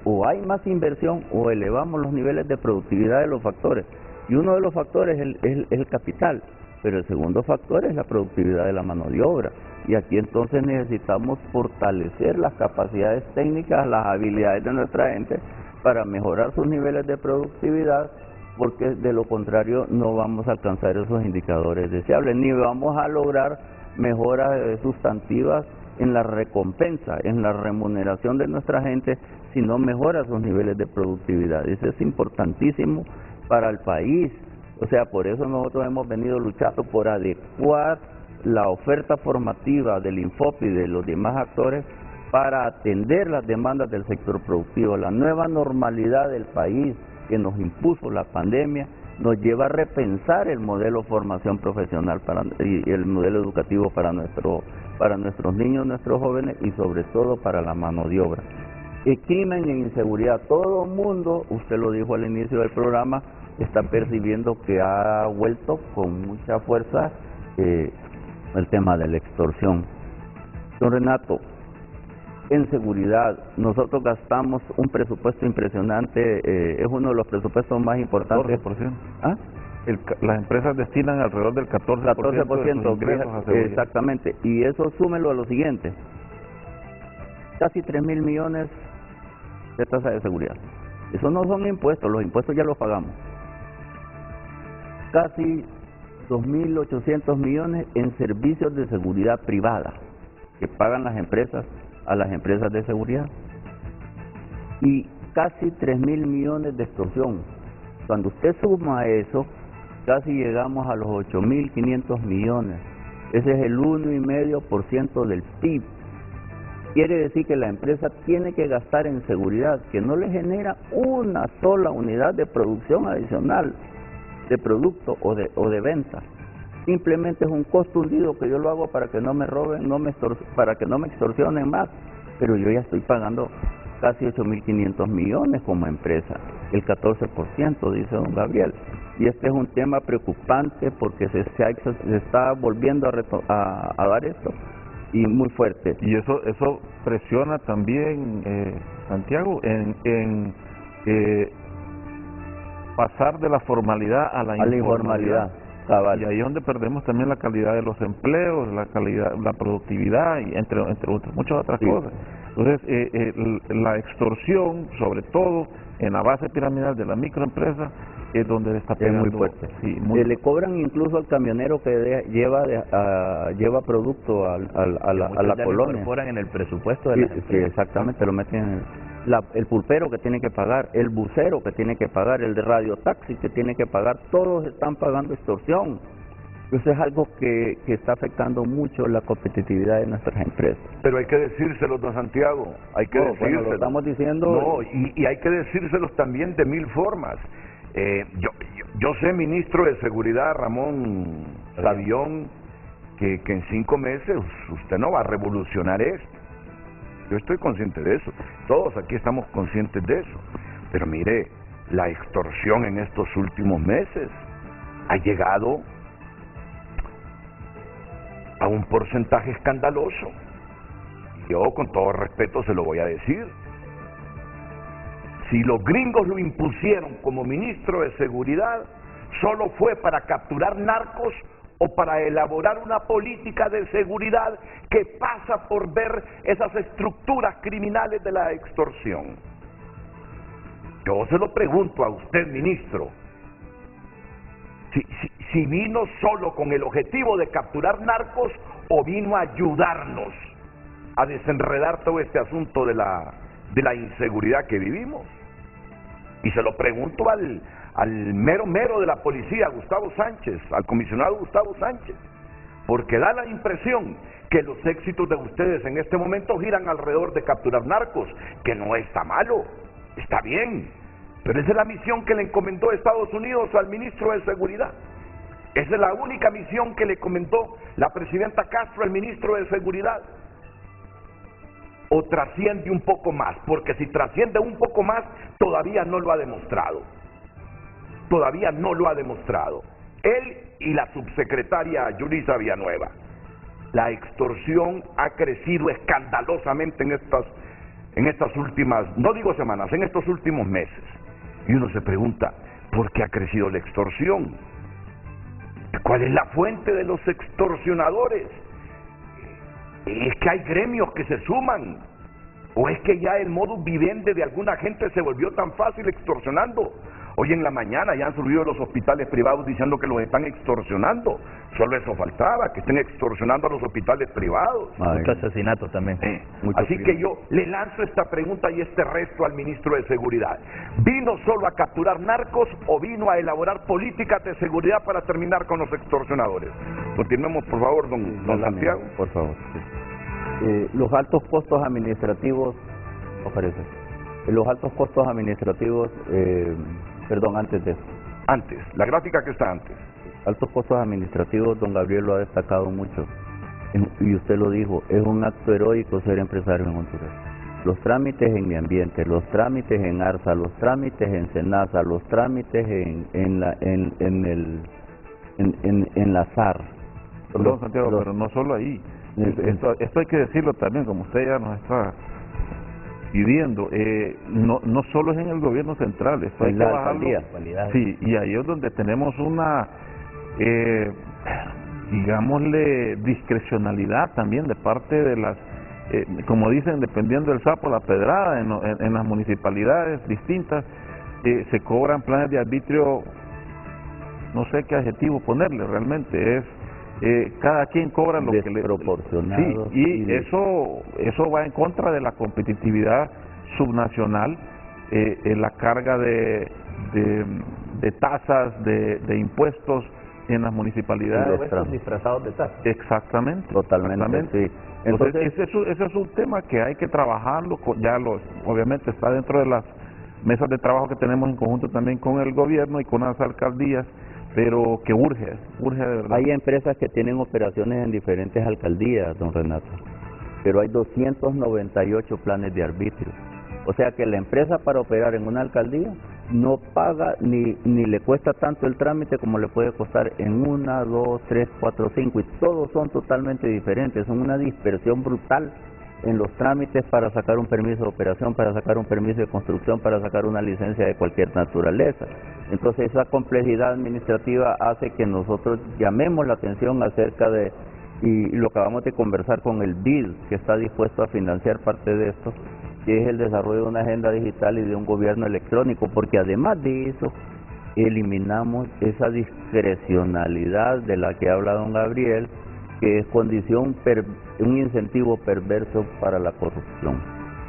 [SPEAKER 8] O hay más inversión o elevamos los niveles de productividad de los factores. Y uno de los factores es el capital, pero el segundo factor es la productividad de la mano de obra. Y aquí entonces necesitamos fortalecer las capacidades técnicas, las habilidades de nuestra gente para mejorar sus niveles de productividad, porque de lo contrario no vamos a alcanzar esos indicadores deseables, ni vamos a lograr mejoras sustantivas en la recompensa, en la remuneración de nuestra gente, si no mejora sus niveles de productividad. Eso es importantísimo para el país. O sea, por eso nosotros hemos venido luchando por adecuar la oferta formativa del INFOP y de los demás actores para atender las demandas del sector productivo. La nueva normalidad del país que nos impuso la pandemia nos lleva a repensar el modelo de formación profesional y el modelo educativo para nuestros niños, nuestros jóvenes y sobre todo para la mano de obra. El crimen e inseguridad, todo el mundo, usted lo dijo al inicio del programa, está percibiendo que ha vuelto con mucha fuerza el tema de la extorsión. Don Renato, en seguridad, nosotros gastamos un presupuesto impresionante, es uno de los presupuestos más importantes.
[SPEAKER 2] 14%.
[SPEAKER 8] ¿Ah?
[SPEAKER 2] Las empresas destinan alrededor del 14% de sus ingresos a seguridad.
[SPEAKER 8] Exactamente, y eso súmelo a lo siguiente, casi 3.000 millones de tasa de seguridad. Eso no son impuestos, los impuestos ya los pagamos. Casi 2.800 millones en servicios de seguridad privada que pagan las empresas a las empresas de seguridad, y casi 3.000 millones de extorsión. Cuando usted suma eso, casi llegamos a los 8.500 millones. Ese es el 1,5% del PIB. Quiere decir que la empresa tiene que gastar en seguridad, que no le genera una sola unidad de producción adicional de producto o de venta. Simplemente es un costo hundido que yo lo hago para que no me roben, para que no me extorsionen más, pero yo ya estoy pagando casi 8.500 millones como empresa, el 14%, dice don Gabriel. Y este es un tema preocupante porque se está volviendo a dar esto, y muy fuerte.
[SPEAKER 2] Y eso presiona también, Santiago, en pasar de la formalidad a la informalidad.
[SPEAKER 8] Cabal.
[SPEAKER 2] Y ahí es donde perdemos también la calidad de los empleos, la calidad, la productividad y entre muchas otras cosas. Entonces, la extorsión, sobre todo en la base piramidal de la microempresa, es donde está pegando.
[SPEAKER 8] Es muy fuerte.
[SPEAKER 2] Sí,
[SPEAKER 8] le cobran incluso al camionero que lleva producto a la colonia.
[SPEAKER 5] Lo incorporan en el presupuesto de las empresas.
[SPEAKER 8] Exactamente, lo meten en el pulpero que tiene que pagar, el bucero que tiene que pagar, el de radiotaxi que tiene que pagar, todos están pagando extorsión. Eso es algo que está afectando mucho la competitividad de nuestras empresas.
[SPEAKER 1] Pero hay que decírselos, don Santiago, hay que decírselos.
[SPEAKER 8] Bueno, lo estamos diciendo.
[SPEAKER 1] No, y hay que decírselos también de mil formas. Yo sé, ministro de Seguridad, Ramón Savión, que en 5 meses usted no va a revolucionar esto. Yo estoy consciente de eso, todos aquí estamos conscientes de eso, pero mire, la extorsión en estos últimos meses ha llegado a un porcentaje escandaloso. Yo con todo respeto se lo voy a decir. Si los gringos lo impusieron como ministro de Seguridad, solo fue para capturar narcos o para elaborar una política de seguridad que pasa por ver esas estructuras criminales de la extorsión. Yo se lo pregunto a usted, ministro, si vino solo con el objetivo de capturar narcos o vino a ayudarnos a desenredar todo este asunto de la inseguridad que vivimos. Y se lo pregunto al mero de la policía, Gustavo Sánchez, al comisionado Gustavo Sánchez, porque da la impresión que los éxitos de ustedes en este momento giran alrededor de capturar narcos, que no está malo, está bien, pero esa es la misión que le encomendó Estados Unidos al ministro de Seguridad. Esa es la única misión que le comentó la presidenta Castro al ministro de Seguridad. O trasciende un poco más, porque si trasciende un poco más, todavía no lo ha demostrado. Todavía no lo ha demostrado. Él y la subsecretaria Yulisa Villanueva. La extorsión ha crecido escandalosamente en estas últimas, no digo semanas, en estos últimos meses. Y uno se pregunta, ¿por qué ha crecido la extorsión? ¿Cuál es la fuente de los extorsionadores? ¿Es que hay gremios que se suman? ¿O es que ya el modus vivendi de alguna gente se volvió tan fácil extorsionando? Hoy en la mañana ya han surgido los hospitales privados diciendo que los están extorsionando. Solo eso faltaba, que estén extorsionando a los hospitales privados.
[SPEAKER 5] Muchos asesinatos también.
[SPEAKER 1] Así que yo le lanzo esta pregunta y este resto al ministro de Seguridad. ¿Vino solo a capturar narcos o vino a elaborar políticas de seguridad para terminar con los extorsionadores? Continuemos, por favor, don Santiago.
[SPEAKER 8] Por favor. Sí. Los altos costos administrativos, los altos costos administrativos, antes de eso.
[SPEAKER 1] Antes, la gráfica que está antes.
[SPEAKER 8] Altos costos administrativos, don Gabriel lo ha destacado mucho, y usted lo dijo, es un acto heroico ser empresario en Honduras. Los trámites en mi ambiente, los trámites en ARSA, los trámites en SENASA, los trámites en la SAR.
[SPEAKER 2] Perdón, Santiago, pero no solo ahí. Esto hay que decirlo también, como usted ya nos está pidiendo, no solo es en el gobierno central, esto hay que bajarlo. Sí, y ahí es donde tenemos una, digámosle, discrecionalidad también de parte de las, como dicen, dependiendo del sapo la pedrada, en las municipalidades distintas, se cobran planes de arbitrio, no sé qué adjetivo ponerle realmente, es cada quien cobra lo que le
[SPEAKER 8] proporcionado.
[SPEAKER 2] Sí, y eso va en contra de la competitividad subnacional, la carga de tasas, de impuestos en las municipalidades.
[SPEAKER 5] Impuestos disfrazados de tasas.
[SPEAKER 2] Exactamente.
[SPEAKER 8] Totalmente, sí.
[SPEAKER 2] Entonces ese es un tema que hay que trabajarlo, obviamente está dentro de las mesas de trabajo que tenemos en conjunto también con el gobierno y con las alcaldías, pero que urge de verdad.
[SPEAKER 8] Hay empresas que tienen operaciones en diferentes alcaldías, don Renato, pero hay 298 planes de arbitrio. O sea que la empresa para operar en una alcaldía no paga ni le cuesta tanto el trámite como le puede costar en 1, 2, 3, 4, 5, y todos son totalmente diferentes, son una dispersión brutal en los trámites para sacar un permiso de operación, para sacar un permiso de construcción, para sacar una licencia de cualquier naturaleza. Entonces esa complejidad administrativa hace que nosotros llamemos la atención acerca de, y lo acabamos de conversar con el BID, que está dispuesto a financiar parte de esto, que es el desarrollo de una agenda digital y de un gobierno electrónico, porque además de eso, eliminamos esa discrecionalidad de la que habla don Gabriel, que es un incentivo perverso para la corrupción.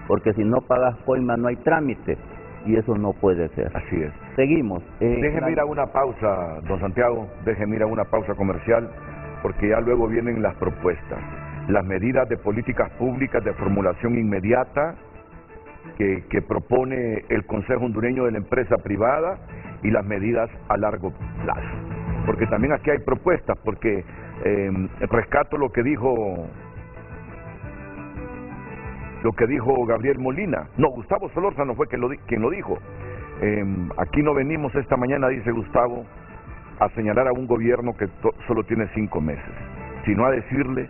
[SPEAKER 8] Porque si no pagas coima no hay trámite, y eso no puede ser.
[SPEAKER 1] Así es.
[SPEAKER 8] Seguimos.
[SPEAKER 1] Déjeme ir a una pausa, don Santiago, déjeme ir a una pausa comercial, porque ya luego vienen las propuestas, las medidas de políticas públicas de formulación inmediata que propone el Consejo Hondureño de la Empresa Privada y las medidas a largo plazo. Porque también aquí hay propuestas, porque rescato lo que dijo Gabriel Molina. No, Gustavo Solórzano fue quien lo dijo. Aquí no venimos esta mañana, dice Gustavo, a señalar a un gobierno que solo tiene 5 meses, sino a decirle,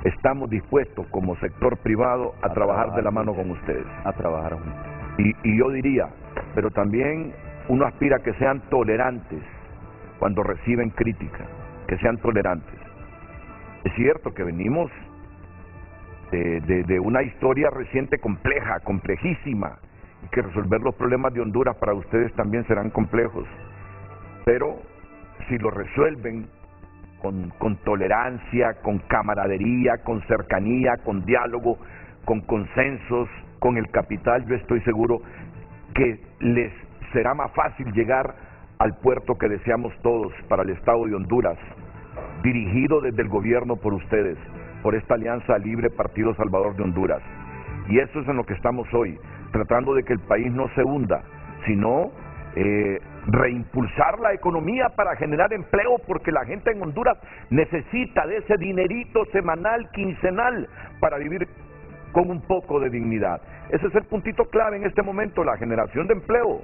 [SPEAKER 1] estamos dispuestos como sector privado a trabajar de la mano con ustedes.
[SPEAKER 8] A trabajar juntos.
[SPEAKER 1] Y yo diría, pero también uno aspira a que sean tolerantes cuando reciben crítica, que sean tolerantes. Es cierto que venimos de una historia reciente compleja, complejísima, que resolver los problemas de Honduras para ustedes también serán complejos, pero si lo resuelven con tolerancia, con camaradería, con cercanía, con diálogo, con consensos, con el capital, yo estoy seguro que les será más fácil llegar al puerto que deseamos todos para el Estado de Honduras, dirigido desde el gobierno por ustedes, por esta Alianza Libre Partido Salvador de Honduras. Y eso es en lo que estamos hoy, tratando de que el país no se hunda, sino reimpulsar la economía para generar empleo, porque la gente en Honduras necesita de ese dinerito semanal, quincenal, para vivir con un poco de dignidad. Ese es el puntito clave en este momento, la generación de empleo.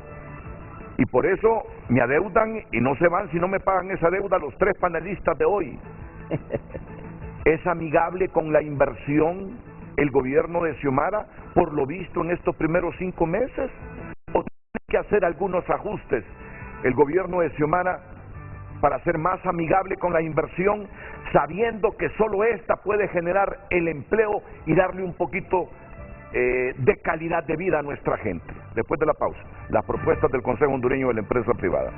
[SPEAKER 1] Y por eso me adeudan y no se van si no me pagan esa deuda los 3 panelistas de hoy. ¿Es amigable con la inversión el gobierno de Xiomara, por lo visto en estos primeros 5 meses? ¿O tiene que hacer algunos ajustes el gobierno de Xiomara para ser más amigable con la inversión, sabiendo que solo esta puede generar el empleo y darle un poquito de calidad de vida a nuestra gente? Después de la pausa, las propuestas del Consejo Hondureño de la Empresa Privada.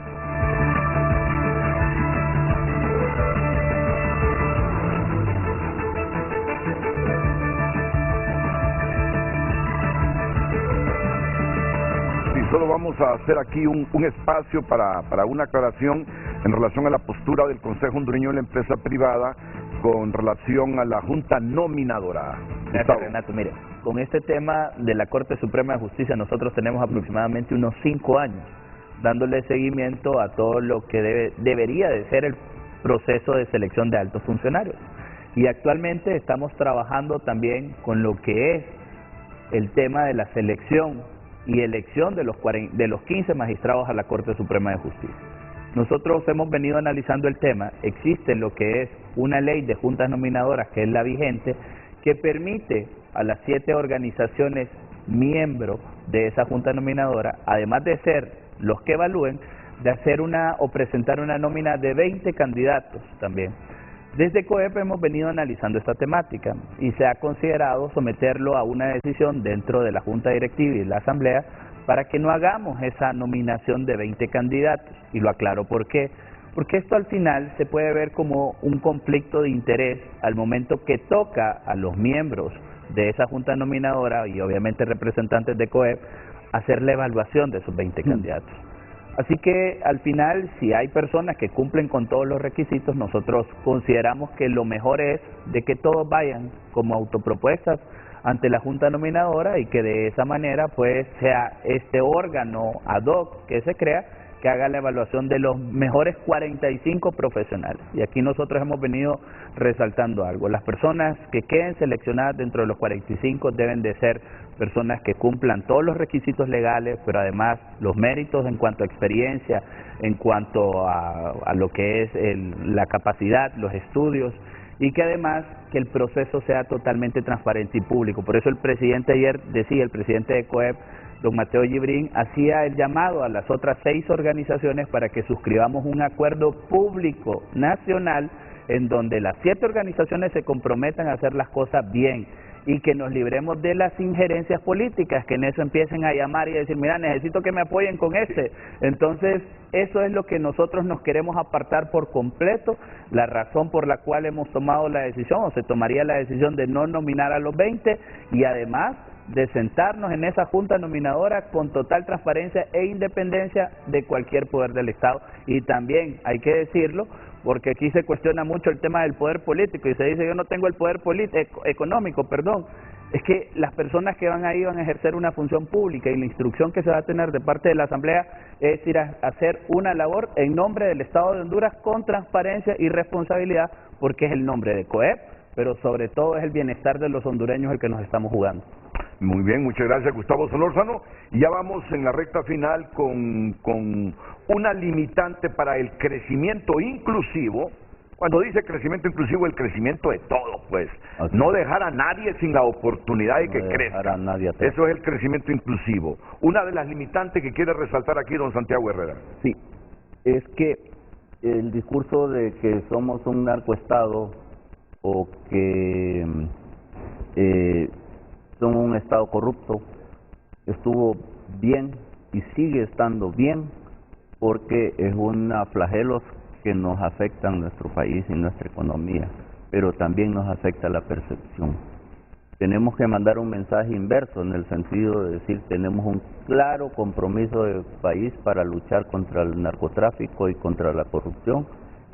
[SPEAKER 1] Solo vamos a hacer aquí un espacio para una aclaración en relación a la postura del Consejo Hondureño de la Empresa Privada con relación a la Junta Nominadora.
[SPEAKER 5] Gracias, Renato. Mire, con este tema de la Corte Suprema de Justicia nosotros tenemos aproximadamente unos 5 años dándole seguimiento a todo lo que debería de ser el proceso de selección de altos funcionarios. Y actualmente estamos trabajando también con lo que es el tema de la selección y elección de los 15 magistrados a la Corte Suprema de Justicia. Nosotros hemos venido analizando el tema. Existe lo que es una ley de juntas nominadoras, que es la vigente, que permite a las 7 organizaciones miembros de esa junta nominadora, además de ser los que evalúen, de hacer o presentar una nómina de 20 candidatos también. Desde COEP hemos venido analizando esta temática y se ha considerado someterlo a una decisión dentro de la Junta Directiva y la Asamblea para que no hagamos esa nominación de 20 candidatos. Y lo aclaro por qué. Porque esto al final se puede ver como un conflicto de interés al momento que toca a los miembros de esa Junta Nominadora y obviamente representantes de COEP hacer la evaluación de esos 20 candidatos. Así que al final, si hay personas que cumplen con todos los requisitos, nosotros consideramos que lo mejor es de que todos vayan como autopropuestas ante la Junta Nominadora y que de esa manera pues sea este órgano ad hoc que se crea que haga la evaluación de los mejores 45 profesionales. Y aquí nosotros hemos venido resaltando algo. Las personas que queden seleccionadas dentro de los 45 deben de ser personas que cumplan todos los requisitos legales, pero además los méritos en cuanto a experiencia, en cuanto a lo que es la capacidad, los estudios, y que además que el proceso sea totalmente transparente y público. Por eso el presidente ayer decía, el presidente de COEP, don Mateo Gibrín, hacía el llamado a las otras 6 organizaciones para que suscribamos un acuerdo público nacional en donde las 7 organizaciones se comprometan a hacer las cosas bien y que nos libremos de las injerencias políticas, que en eso empiecen a llamar y a decir, mira, necesito que me apoyen con este. Entonces, eso es lo que nosotros nos queremos apartar por completo, la razón por la cual hemos tomado la decisión, o se tomaría la decisión de no nominar a los 20, y además de sentarnos en esa junta nominadora con total transparencia e independencia de cualquier poder del Estado. Y también, hay que decirlo, porque aquí se cuestiona mucho el tema del poder político y se dice yo no tengo el poder económico, perdón. Es que las personas que van ahí van a ejercer una función pública y la instrucción que se va a tener de parte de la Asamblea es ir a hacer una labor en nombre del Estado de Honduras con transparencia y responsabilidad, porque es el nombre de COEP, pero sobre todo es el bienestar de los hondureños el que nos estamos jugando.
[SPEAKER 1] Muy bien, muchas gracias Gustavo Solórzano. Y ya vamos en la recta final con una limitante para el crecimiento inclusivo. Cuando dice crecimiento inclusivo, el crecimiento de todo, pues. Okay. No dejar a nadie sin la oportunidad de que crezca. Eso es el crecimiento inclusivo. Una de las limitantes que quiere resaltar aquí don Santiago Herrera.
[SPEAKER 8] Sí, es que el discurso de que somos un narcoestado o que somos un estado corrupto, estuvo bien y sigue estando bien porque es una flagelos que nos afectan nuestro país y nuestra economía, pero también nos afecta la percepción. Tenemos que mandar un mensaje inverso en el sentido de decir tenemos un claro compromiso del país para luchar contra el narcotráfico y contra la corrupción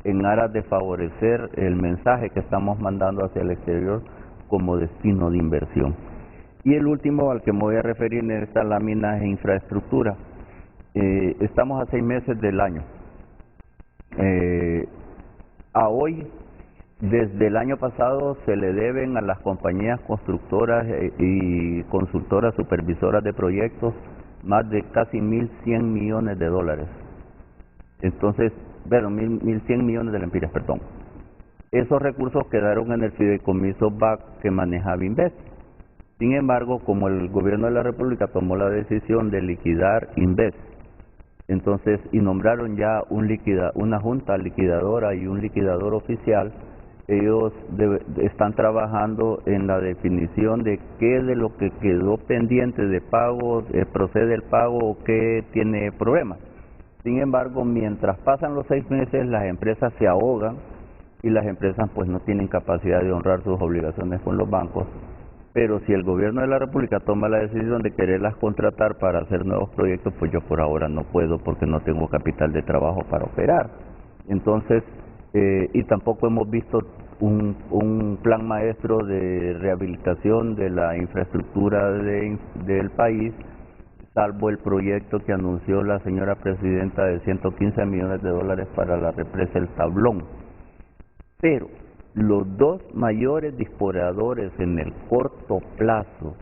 [SPEAKER 8] en aras de favorecer el mensaje que estamos mandando hacia el exterior como destino de inversión. Y el último al que me voy a referir en esta lámina es infraestructura. Estamos a 6 meses del año. A hoy, desde el año pasado, se le deben a las compañías constructoras y consultoras supervisoras de proyectos más de casi 1.100 millones de dólares. Entonces, bueno, 1.100 millones de lempiras, perdón. Esos recursos quedaron en el fideicomiso BAC que manejaba Invest. Sin embargo, como el gobierno de la República tomó la decisión de liquidar Invest, entonces, y nombraron ya una junta liquidadora y un liquidador oficial, ellos están trabajando en la definición de qué de lo que quedó pendiente de pago, procede el pago o qué tiene problemas. Sin embargo, mientras pasan los 6 meses, las empresas se ahogan y las empresas pues no tienen capacidad de honrar sus obligaciones con los bancos. Pero si el gobierno de la República toma la decisión de quererlas contratar para hacer nuevos proyectos, pues yo por ahora no puedo porque no tengo capital de trabajo para operar. Entonces, y tampoco hemos visto un plan maestro de rehabilitación de la infraestructura del país, salvo el proyecto que anunció la señora presidenta de 115 millones de dólares para la represa El Tablón. Pero los dos mayores disparadores en el corto plazo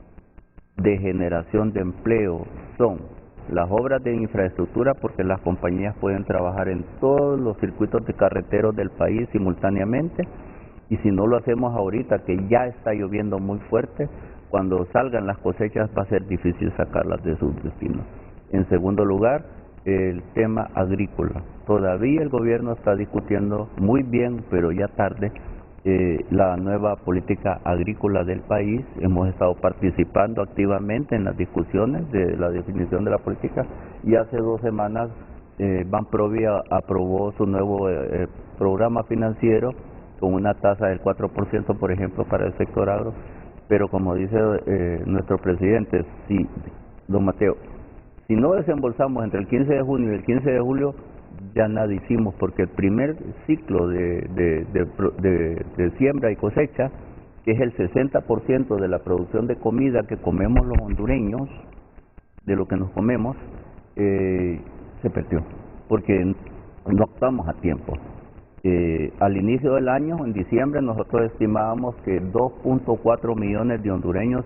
[SPEAKER 8] de generación de empleo son las obras de infraestructura, porque las compañías pueden trabajar en todos los circuitos de carreteros del país simultáneamente, y si no lo hacemos ahorita, que ya está lloviendo muy fuerte, cuando salgan las cosechas va a ser difícil sacarlas de sus destinos. En segundo lugar, el tema agrícola. Todavía el gobierno está discutiendo muy bien, pero ya tarde, la nueva política agrícola del país. Hemos estado participando activamente en las discusiones de la definición de la política y hace 2 semanas Banprovia aprobó su nuevo programa financiero con una tasa del 4%, por ejemplo, para el sector agro. Pero como dice nuestro presidente, don Mateo, si no desembolsamos entre el 15 de junio y el 15 de julio, ya nada hicimos, porque el primer ciclo de siembra y cosecha, que es el 60% de la producción de comida que comemos los hondureños, de lo que nos comemos, se perdió, porque no actuamos a tiempo. Al inicio del año, en diciembre, nosotros estimábamos que 2.4 millones de hondureños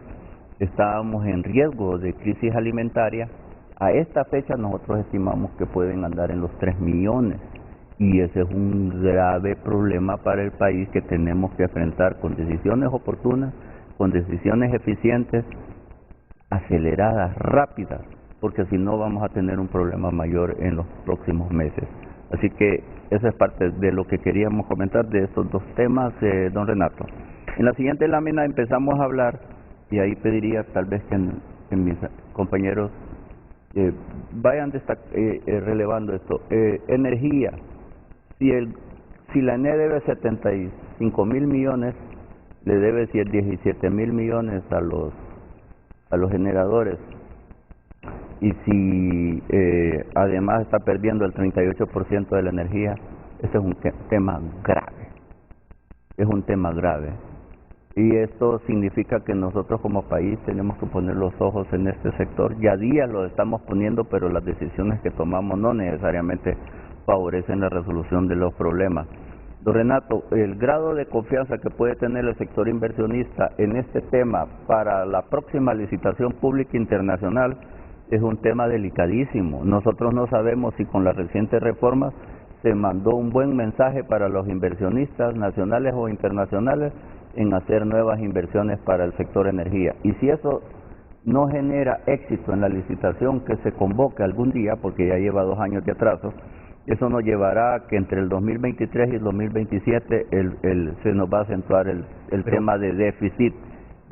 [SPEAKER 8] estábamos en riesgo de crisis alimentaria. A esta fecha nosotros estimamos que pueden andar en los 3 millones y ese es un grave problema para el país que tenemos que enfrentar con decisiones oportunas, con decisiones eficientes, aceleradas, rápidas, porque si no vamos a tener un problema mayor en los próximos meses. Así que esa es parte de lo que queríamos comentar de estos 2 temas, don Renato. En la siguiente lámina empezamos a hablar, y ahí pediría tal vez que mis compañeros vayan relevando esto. Energía. Si la ENE debe 75.000 millones, le debe 17.000 millones a los generadores. Y si además está perdiendo el 38% de la energía, este es un tema grave. Es un tema grave. Y esto significa que nosotros como país tenemos que poner los ojos en este sector. Ya días lo estamos poniendo, pero las decisiones que tomamos no necesariamente favorecen la resolución de los problemas. Don Renato, el grado de confianza que puede tener el sector inversionista en este tema para la próxima licitación pública internacional es un tema delicadísimo. Nosotros no sabemos si con las recientes reformas se mandó un buen mensaje para los inversionistas nacionales o internacionales en hacer nuevas inversiones para el sector energía. Y si eso no genera éxito en la licitación que se convoque algún día, porque ya lleva 2 años de atraso, eso nos llevará a que entre el 2023 y el 2027 se nos va a acentuar el tema de déficit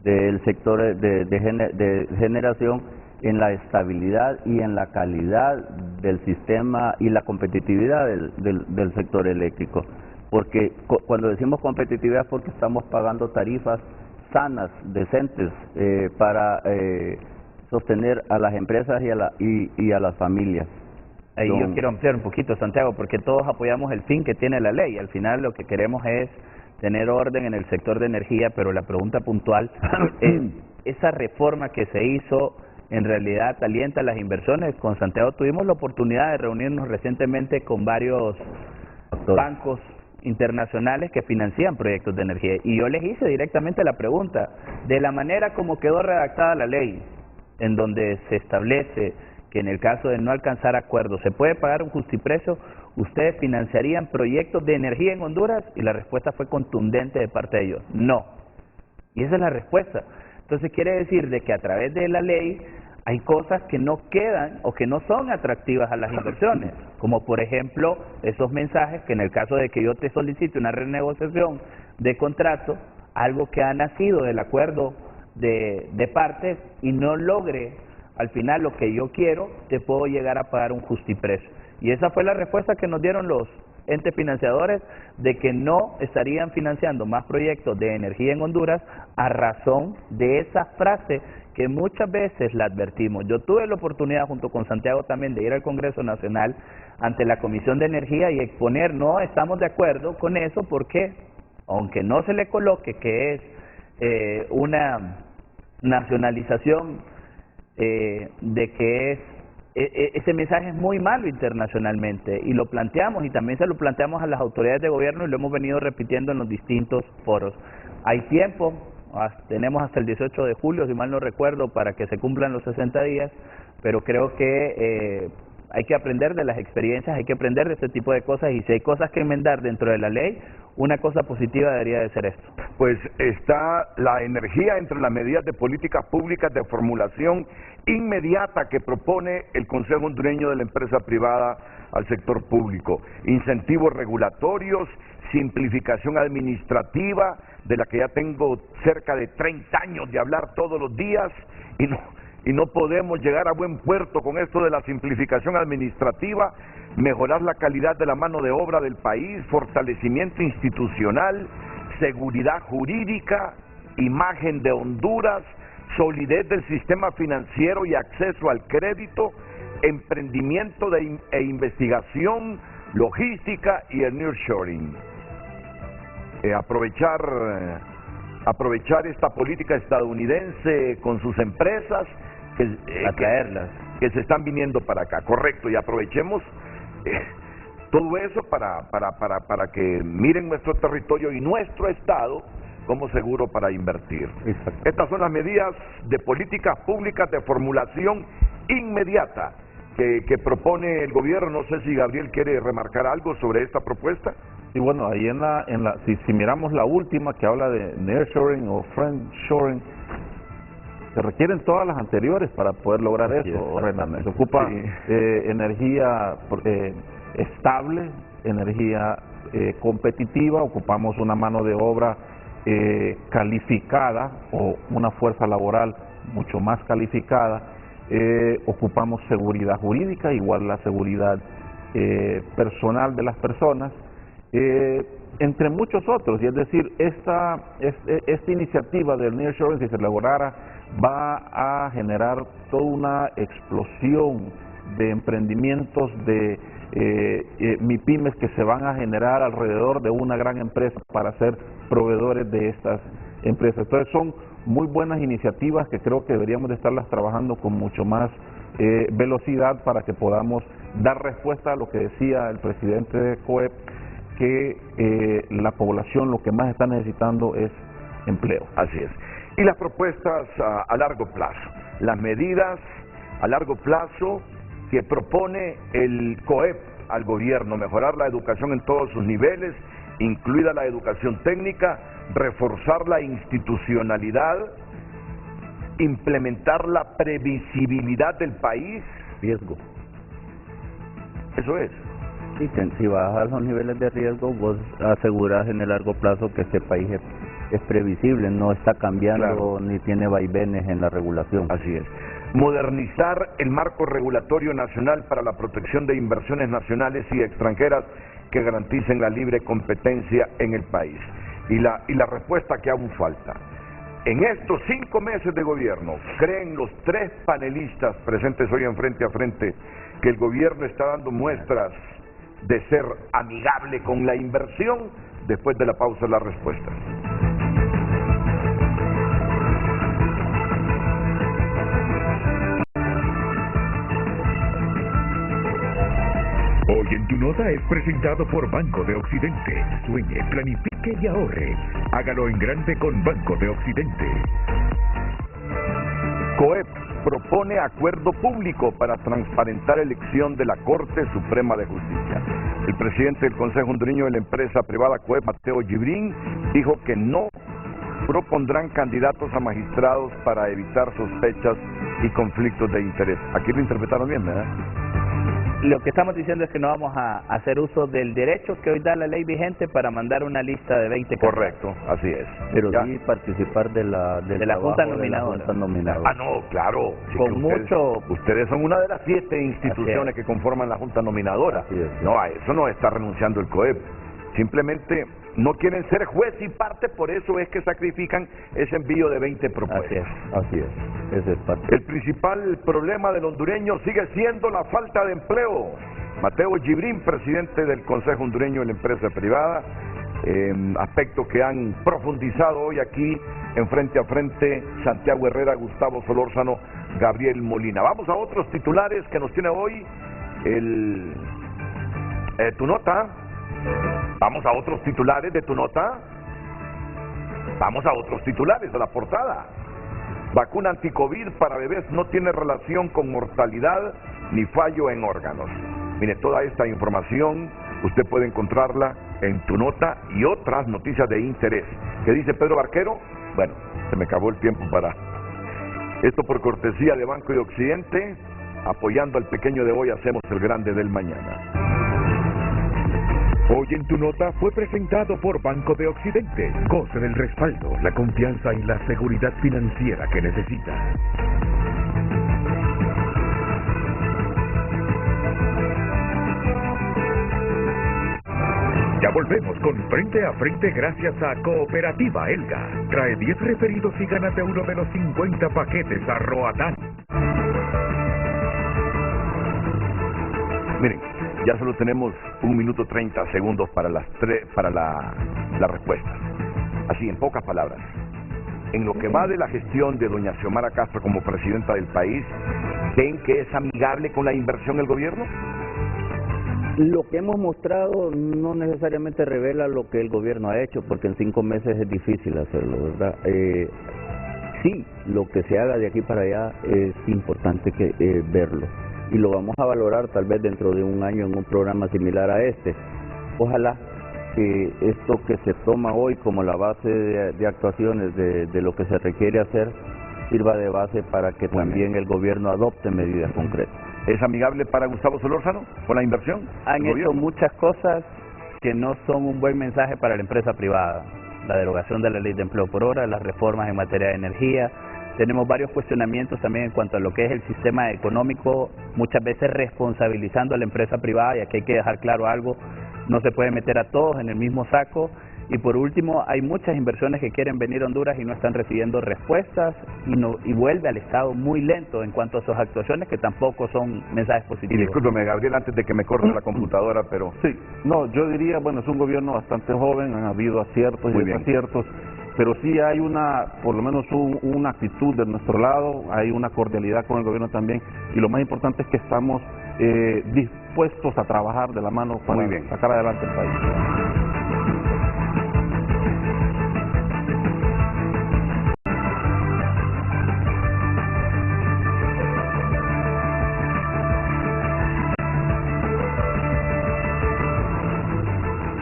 [SPEAKER 8] del sector de generación, en la estabilidad y en la calidad del sistema y la competitividad del sector eléctrico. Porque cuando decimos competitividad es porque estamos pagando tarifas sanas, decentes, para sostener a las empresas y a las familias.
[SPEAKER 5] Ahí yo quiero ampliar un poquito, Santiago, porque todos apoyamos el fin que tiene la ley. Al final lo que queremos es tener orden en el sector de energía, pero la pregunta puntual es, esa reforma que se hizo, ¿en realidad alienta las inversiones? Con Santiago tuvimos la oportunidad de reunirnos recientemente con varios bancos internacionales que financian proyectos de energía, y yo les hice directamente la pregunta, de la manera como quedó redactada la ley, en donde se establece que en el caso de no alcanzar acuerdo se puede pagar un justiprecio, ¿ustedes financiarían proyectos de energía en Honduras? Y la respuesta fue contundente de parte de ellos, no. Y esa es la respuesta. Entonces quiere decir de que a través de la ley hay cosas que no quedan o que no son atractivas a las inversiones, como por ejemplo esos mensajes que en el caso de que yo te solicite una renegociación de contrato, algo que ha nacido del acuerdo de partes y no logre al final lo que yo quiero, te puedo llegar a pagar un justiprecio. Y esa fue la respuesta que nos dieron los entes financiadores, de que no estarían financiando más proyectos de energía en Honduras a razón de esa frase que muchas veces la advertimos. Yo tuve la oportunidad junto con Santiago también de ir al Congreso Nacional ante la Comisión de Energía y exponer, no estamos de acuerdo con eso porque, aunque no se le coloque que es una nacionalización, de que ese mensaje es muy malo internacionalmente, y lo planteamos y también se lo planteamos a las autoridades de gobierno y lo hemos venido repitiendo en los distintos foros. Hay tiempo, tenemos hasta el 18 de julio, si mal no recuerdo, para que se cumplan los 60 días, pero creo que hay que aprender de las experiencias, hay que aprender de este tipo de cosas, y si hay cosas que enmendar dentro de la ley, una cosa positiva debería de ser esto.
[SPEAKER 1] Pues está la energía entre las medidas de políticas públicas de formulación inmediata que propone el Consejo Hondureño de la Empresa Privada al sector público. Incentivos regulatorios, simplificación administrativa, de la que ya tengo cerca de 30 años de hablar todos los días, y no podemos llegar a buen puerto con esto de la simplificación administrativa, mejorar la calidad de la mano de obra del país, fortalecimiento institucional, seguridad jurídica, imagen de Honduras, solidez del sistema financiero y acceso al crédito, emprendimiento e investigación, logística y el nearshoring. Aprovechar esta política estadounidense con sus empresas que se están viniendo para acá, correcto, y aprovechemos todo eso para que miren nuestro territorio y nuestro estado como seguro para invertir. Exacto. Estas son las medidas de políticas públicas de formulación inmediata que propone el gobierno. No sé si Gabriel quiere remarcar algo sobre esta propuesta.
[SPEAKER 2] Y bueno, ahí si miramos la última que habla de nearshoring o friendshoring, se requieren todas las anteriores para poder lograr eso, Renan. Se ocupa energía estable, energía competitiva, ocupamos una mano de obra calificada o una fuerza laboral mucho más calificada, ocupamos seguridad jurídica, igual la seguridad personal de las personas, entre muchos otros. Y es decir, esta iniciativa del nearshoring, si se lograra, va a generar toda una explosión de emprendimientos, de MIPYMES que se van a generar alrededor de una gran empresa para ser proveedores de estas empresas. Entonces son muy buenas iniciativas que creo que deberíamos de estarlas trabajando con mucho más velocidad para que podamos dar respuesta a lo que decía el presidente de COEP, que la población lo que más está necesitando es empleo.
[SPEAKER 1] Así es. Y las propuestas a largo plazo, las medidas a largo plazo que propone el COEP al gobierno: mejorar la educación en todos sus niveles, incluida la educación técnica, reforzar la institucionalidad, implementar la previsibilidad del país.
[SPEAKER 8] Riesgo.
[SPEAKER 1] Eso es.
[SPEAKER 8] Sí, si bajas los niveles de riesgo, vos aseguras en el largo plazo que este país es previsible, no está cambiando, claro, ni tiene vaivenes en la regulación.
[SPEAKER 1] Así es. modernizar el marco regulatorio nacional para la protección de inversiones nacionales y extranjeras que garanticen la libre competencia en el país. Y la respuesta que aún falta. En estos 5 meses de gobierno, ¿creen los 3 panelistas presentes hoy en Frente a Frente que el gobierno está dando muestras de ser amigable con la inversión? Después de la pausa, la respuesta.
[SPEAKER 6] Hoy en Tu Nota es presentado por Banco de Occidente. Sueñe, planifique y ahorre. Hágalo en grande con Banco de Occidente.
[SPEAKER 1] COEP propone acuerdo público para transparentar elección de la Corte Suprema de Justicia. El presidente del Consejo Hondureño de la empresa privada COEP, Mateo Gibrín, dijo que no propondrán candidatos a magistrados para evitar sospechas y conflictos de interés. Aquí lo interpretaron bien, ¿verdad?
[SPEAKER 5] Lo que estamos diciendo es que no vamos a hacer uso del derecho que hoy da la ley vigente para mandar una lista de 20
[SPEAKER 1] Correcto, así es.
[SPEAKER 8] Pero
[SPEAKER 1] ¿Ya?
[SPEAKER 8] sí participar de la
[SPEAKER 5] Junta Nominadora.
[SPEAKER 1] Ah, no, claro. Sí,
[SPEAKER 5] Con
[SPEAKER 1] ustedes son una de las 7 instituciones que conforman la Junta Nominadora.
[SPEAKER 8] Así es.
[SPEAKER 1] No, a eso no está renunciando el COEP. Simplemente no quieren ser juez y parte, por eso es que sacrifican ese envío de 20 propuestas.
[SPEAKER 8] Así es. Ese es parte.
[SPEAKER 1] El principal problema del hondureño sigue siendo la falta de empleo. Mateo Gibrín, presidente del Consejo Hondureño de la empresa privada, aspecto que han profundizado hoy aquí en Frente a Frente Santiago Herrera, Gustavo Solórzano, Gabriel Molina. Vamos a otros titulares que nos tiene hoy Tu Nota. Vamos a otros titulares de Tu Nota. Vamos a otros titulares de la portada. Vacuna anticovid para bebés no tiene relación con mortalidad ni fallo en órganos. Mire, toda esta información usted puede encontrarla en Tu Nota y otras noticias de interés. ¿Qué dice Pedro Barquero? Bueno, se me acabó el tiempo para esto. Por cortesía de Banco de Occidente, apoyando al pequeño de hoy, hacemos el grande del mañana.
[SPEAKER 6] Hoy en Tu Nota fue presentado por Banco de Occidente. Goce del respaldo, la confianza y la seguridad financiera que necesita. Ya volvemos con Frente a Frente gracias a Cooperativa Elga. Trae 10 referidos y gánate uno de los 50 paquetes a Roatán.
[SPEAKER 1] Miren, ya solo tenemos 1 minuto 30 segundos para la respuesta. Así, en pocas palabras, en lo que va de la gestión de doña Xiomara Castro como presidenta del país, ¿ven que es amigable con la inversión el gobierno?
[SPEAKER 8] Lo que hemos mostrado no necesariamente revela lo que el gobierno ha hecho, porque en 5 meses es difícil hacerlo, ¿verdad? Sí, lo que se haga de aquí para allá es importante verlo. Y lo vamos a valorar tal vez dentro de 1 año en un programa similar a este. Ojalá que esto que se toma hoy como la base de actuaciones de lo que se requiere hacer sirva de base para que también el gobierno adopte medidas concretas.
[SPEAKER 1] ¿Es amigable para Gustavo Solórzano con la inversión?
[SPEAKER 5] Han hecho muchas cosas que no son un buen mensaje para la empresa privada. La derogación de la ley de empleo por hora, las reformas en materia de energía. Tenemos varios cuestionamientos también en cuanto a lo que es el sistema económico, muchas veces responsabilizando a la empresa privada, y aquí hay que dejar claro algo, no se puede meter a todos en el mismo saco. Y por último, hay muchas inversiones que quieren venir a Honduras y no están recibiendo respuestas y vuelve al Estado muy lento en cuanto a sus actuaciones, que tampoco son mensajes positivos.
[SPEAKER 1] Y discúlpeme, Gabriel, antes de que me corte la computadora, pero...
[SPEAKER 2] Sí, no, yo diría, bueno, es un gobierno bastante joven, han habido aciertos y desaciertos, pero sí hay por lo menos una actitud de nuestro lado, hay una cordialidad con el gobierno también, y lo más importante es que estamos dispuestos a trabajar de la mano para sacar adelante el país.